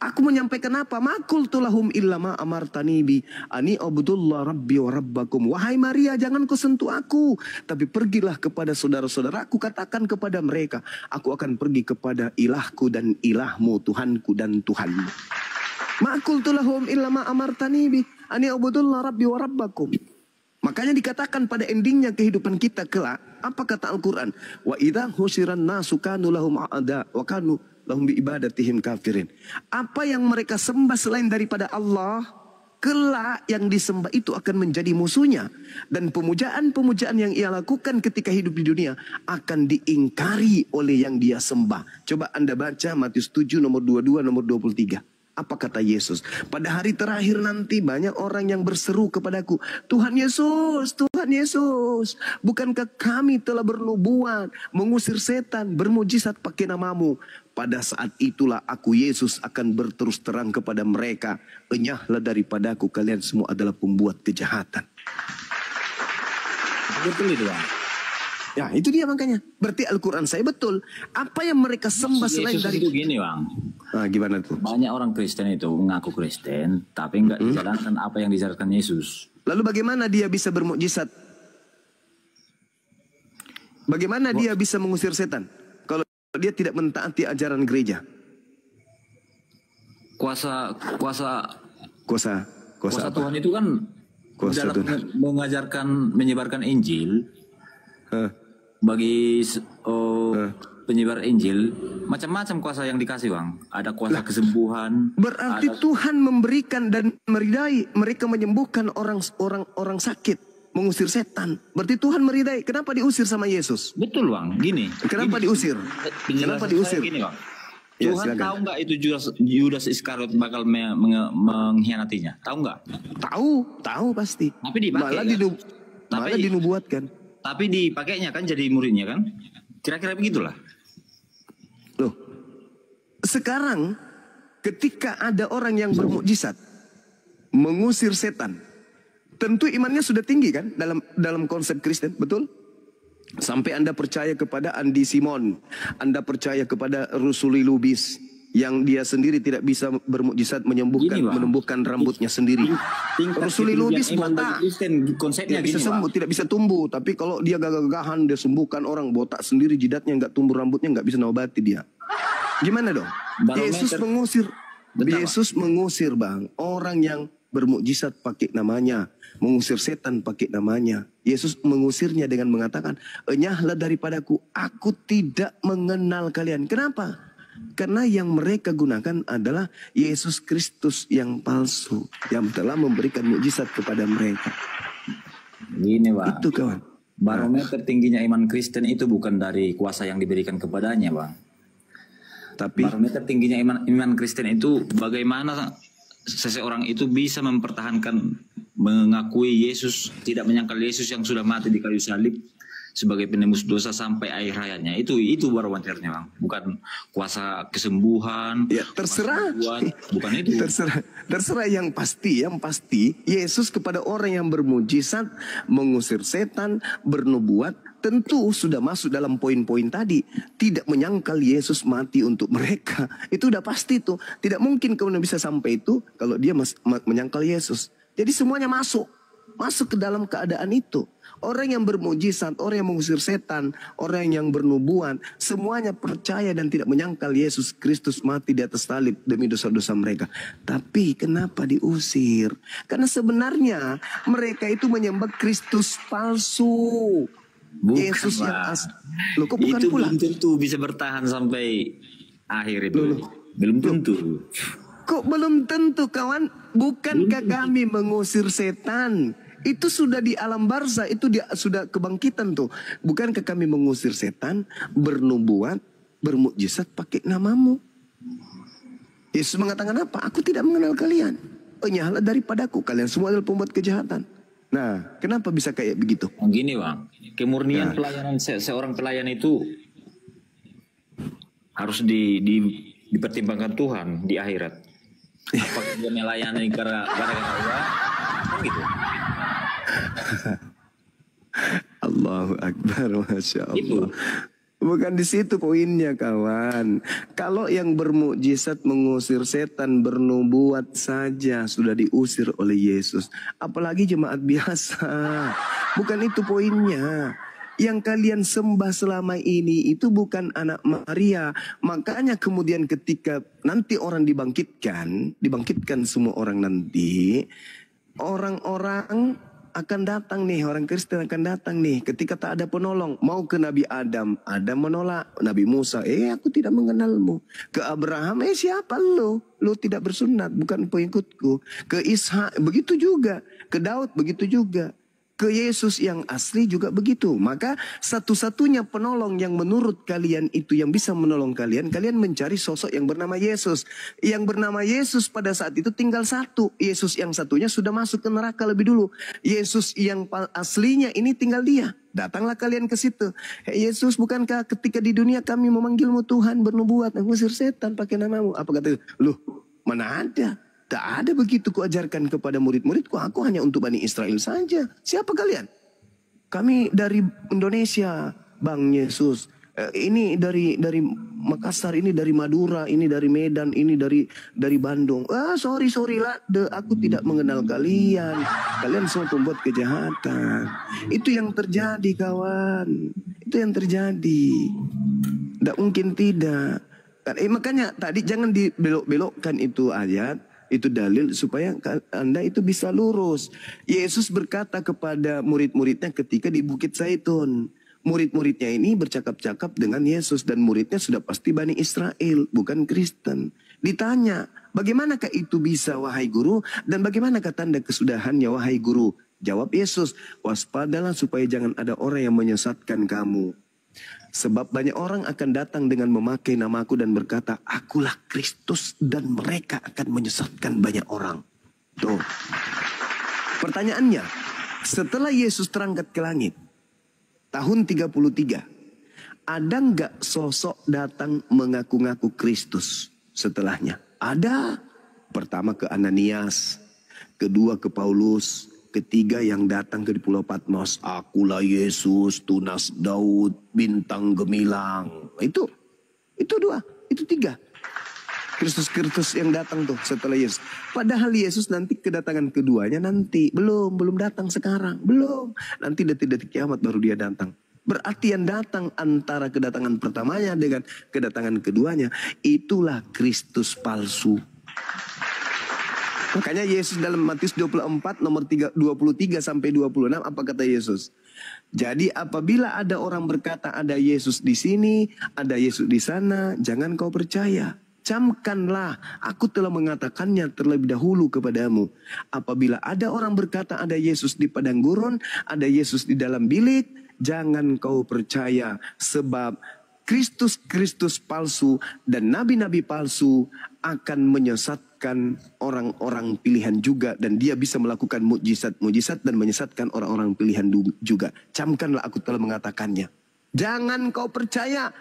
Aku menyampaikan apa? Makul tulahum illama amartani bi ani abdullah rabbi wa rabbakum. Wahai Maria, jangan kau sentuh aku, tapi pergilah kepada saudara-saudaraku, katakan kepada mereka, aku akan pergi kepada ilahku dan ilahmu, Tuhanku dan Tuhanmu. Makul tulahum illama amartani bi ani abdullah rabbi wa rabbakum. Makanya dikatakan pada endingnya kehidupan kita kelak, apa kata Al-Quran? Wa idza husiran nasu kanu lahum a'da wa kanu lahum bi ibadatihim kafirin. Apa yang mereka sembah selain daripada Allah, kelak yang disembah itu akan menjadi musuhnya. Dan pemujaan-pemujaan yang ia lakukan ketika hidup di dunia akan diingkari oleh yang dia sembah. Coba Anda baca Matius 7 nomor 22 nomor 23. Apa kata Yesus? Pada hari terakhir nanti banyak orang yang berseru kepadaku, Tuhan Yesus, Tuhan Yesus, bukankah kami telah bernubuat, mengusir setan, bermujizat pakai namamu? Pada saat itulah aku Yesus akan berterus terang kepada mereka, enyahlah daripadaku, kalian semua adalah pembuat kejahatan. Betul itu Bang. Ya itu dia makanya. Berarti Al-Quran saya betul. Apa yang mereka sembah selain dari itu gini Bang. Nah, gimana tuh? Banyak orang Kristen itu mengaku Kristen, tapi nggak dijalankan apa yang dijalankan Yesus. Lalu bagaimana dia bisa bermukjizat? Bagaimana dia bisa mengusir setan kalau dia tidak mentaati ajaran gereja? Kuasa Apa? Tuhan itu kan Kuasa dalam Tuhan. menyebarkan Injil bagi penyebar Injil, macam-macam kuasa yang dikasih Bang. Ada kuasa kesembuhan. Berarti Tuhan memberikan dan meridai, mereka menyembuhkan orang sakit, mengusir setan. Berarti Tuhan meridai. Kenapa diusir sama Yesus? Betul Bang, gini. Kenapa diusir? Kenapa diusir? Gini Bang. Ya, Tuhan silakan. tahu nggak itu Yudas Iskariot bakal mengkhianatinya? Tahu nggak? Tahu pasti. Tapi dipakai. Malah dinubuatkan. Tapi dipakainya kan jadi muridnya kan? Kira-kira begitulah. Loh, sekarang ketika ada orang yang bermukjizat mengusir setan, tentu imannya sudah tinggi kan dalam konsep Kristen, betul? Sampai Anda percaya kepada Andi Simon, Anda percaya kepada Rusuli Lubis yang dia sendiri tidak bisa bermukjizat menumbuhkan rambutnya sendiri. Rusuli Lubis botak, konsepnya tidak bisa sembuh, tidak bisa tumbuh. Tapi kalau dia gagah-gagahan, dia sembuhkan orang botak sendiri, jidatnya nggak tumbuh, rambutnya nggak bisa nobati dia. Gimana dong? Yesus mengusir Bang orang yang bermukjizat pakai namanya, mengusir setan pakai namanya. Yesus mengusirnya dengan mengatakan, enyahlah daripadaku, aku tidak mengenal kalian. Kenapa? Karena yang mereka gunakan adalah Yesus Kristus yang palsu, yang telah memberikan mukjizat kepada mereka. Gini Bang. Itu kawan. Barometer tingginya iman Kristen itu bukan dari kuasa yang diberikan kepadanya, Bang. Tapi Barometer tingginya iman Kristen itu bagaimana seseorang itu bisa mempertahankan, mengakui Yesus, tidak menyangkal Yesus yang sudah mati di kayu salib sebagai penembus dosa sampai akhir hayatnya. Itu barometernya, Bang. Bukan kuasa kesembuhan. Ya, terserah. Bukan itu. Terserah yang pasti Yesus kepada orang yang bermujizat, mengusir setan, bernubuat, tentu sudah masuk dalam poin-poin tadi. Tidak menyangkal Yesus mati untuk mereka. Itu udah pasti tuh. Tidak mungkin kemudian bisa sampai itu kalau dia menyangkal Yesus. Jadi semuanya masuk ke dalam keadaan itu. Orang yang bermujizat, orang yang mengusir setan, orang yang bernubuat, semuanya percaya dan tidak menyangkal Yesus Kristus mati di atas salib demi dosa-dosa mereka. Tapi kenapa diusir? Karena sebenarnya mereka itu menyembah Kristus palsu. Bukan, Yesus yang asli. Loh, kok bukan itu pula? belum tentu bisa bertahan sampai akhir itu. Belum tentu. Kok belum tentu, kawan? Bukankah kami mengusir setan? Itu sudah di alam barzah, itu sudah kebangkitan tuh. Bukankah kami mengusir setan, bernubuat, bermukjizat pakai namamu? Yesus mengatakan apa? Aku tidak mengenal kalian. Penyahlah daripadaku, kalian semua adalah pembuat kejahatan. Nah, kenapa bisa kayak begitu? Gini, Bang, kemurnian pelayanan seorang pelayan itu harus dipertimbangkan Tuhan di akhirat. Apakah dia melayani gara-gara uang? Kan gitu. Allahu Akbar, Masya Allah. Itu. Bukan di situ poinnya, kawan. Kalau yang bermukjizat, mengusir setan, bernubuat saja sudah diusir oleh Yesus, apalagi jemaat biasa. Bukan itu poinnya. Yang kalian sembah selama ini itu bukan anak Maria. Makanya kemudian ketika nanti orang dibangkitkan semua orang nanti, orang-orang akan datang nih, orang Kristen akan datang nih. Ketika tak ada penolong, mau ke Nabi Adam, Adam menolak. Nabi Musa, aku tidak mengenalmu. Ke Abraham, siapa lo? Lo tidak bersunat, bukan pengikutku. Ke Ishak, begitu juga. Ke Daud, begitu juga. Ke Yesus yang asli juga begitu. Maka satu-satunya penolong yang menurut kalian itu yang bisa menolong kalian mencari sosok yang bernama Yesus. Yang bernama Yesus pada saat itu tinggal satu. Yesus yang satunya sudah masuk ke neraka lebih dulu. Yesus yang aslinya ini tinggal dia. Datanglah kalian ke situ. Yesus, bukankah ketika di dunia kami memanggilmu Tuhan, bernubuat, mengusir setan pakai namamu? Apa kata? Loh, mana ada? Tak ada begitu kuajarkan kepada murid-muridku. Aku hanya untuk Bani Israel saja. Siapa kalian? Kami dari Indonesia, Bang Yesus. Ini dari Makassar, ini dari Madura, ini dari Medan, ini dari Bandung. Sorry lah, aku tidak mengenal kalian. Kalian semua pembuat kejahatan. Itu yang terjadi, kawan. Itu yang terjadi. Tidak mungkin tidak. Makanya tadi jangan dibelok-belokkan itu ayat. Itu dalil supaya Anda itu bisa lurus. Yesus berkata kepada murid-muridnya ketika di Bukit Zaitun. Murid-muridnya ini bercakap-cakap dengan Yesus. Dan muridnya sudah pasti Bani Israel, bukan Kristen. Ditanya, bagaimanakah itu bisa wahai guru? Dan bagaimanakah tanda kesudahannya wahai guru? Jawab Yesus, waspadalah supaya jangan ada orang yang menyesatkan kamu. Sebab banyak orang akan datang dengan memakai namaku dan berkata, akulah Kristus, dan mereka akan menyesatkan banyak orang. Tuh. Pertanyaannya, setelah Yesus terangkat ke langit, tahun 33, ada nggak sosok datang mengaku-ngaku Kristus setelahnya? Ada. Pertama ke Ananias, kedua ke Paulus, ketiga yang datang ke Pulau Patmos, akulah Yesus, tunas Daud, bintang gemilang. Itu dua, itu tiga. Kristus yang datang tuh setelah Yesus. Padahal Yesus nanti kedatangan keduanya nanti. Belum datang sekarang. Belum. Nanti detik-detik kiamat baru dia datang. Berarti yang datang antara kedatangan pertamanya dengan kedatangan keduanya, itulah Kristus palsu. Makanya Yesus dalam Matius 24 nomor 23 sampai 26 apa kata Yesus? Jadi apabila ada orang berkata ada Yesus di sini, ada Yesus di sana, jangan kau percaya. Camkanlah, aku telah mengatakannya terlebih dahulu kepadamu. Apabila ada orang berkata ada Yesus di padang gurun, ada Yesus di dalam bilik, Jangan kau percaya, sebab Kristus palsu dan nabi-nabi palsu akan menyesatkan orang-orang pilihan juga, dan dia bisa melakukan mukjizat-mukjizat dan menyesatkan orang-orang pilihan juga. Camkanlah, aku telah mengatakannya. Jangan kau percaya.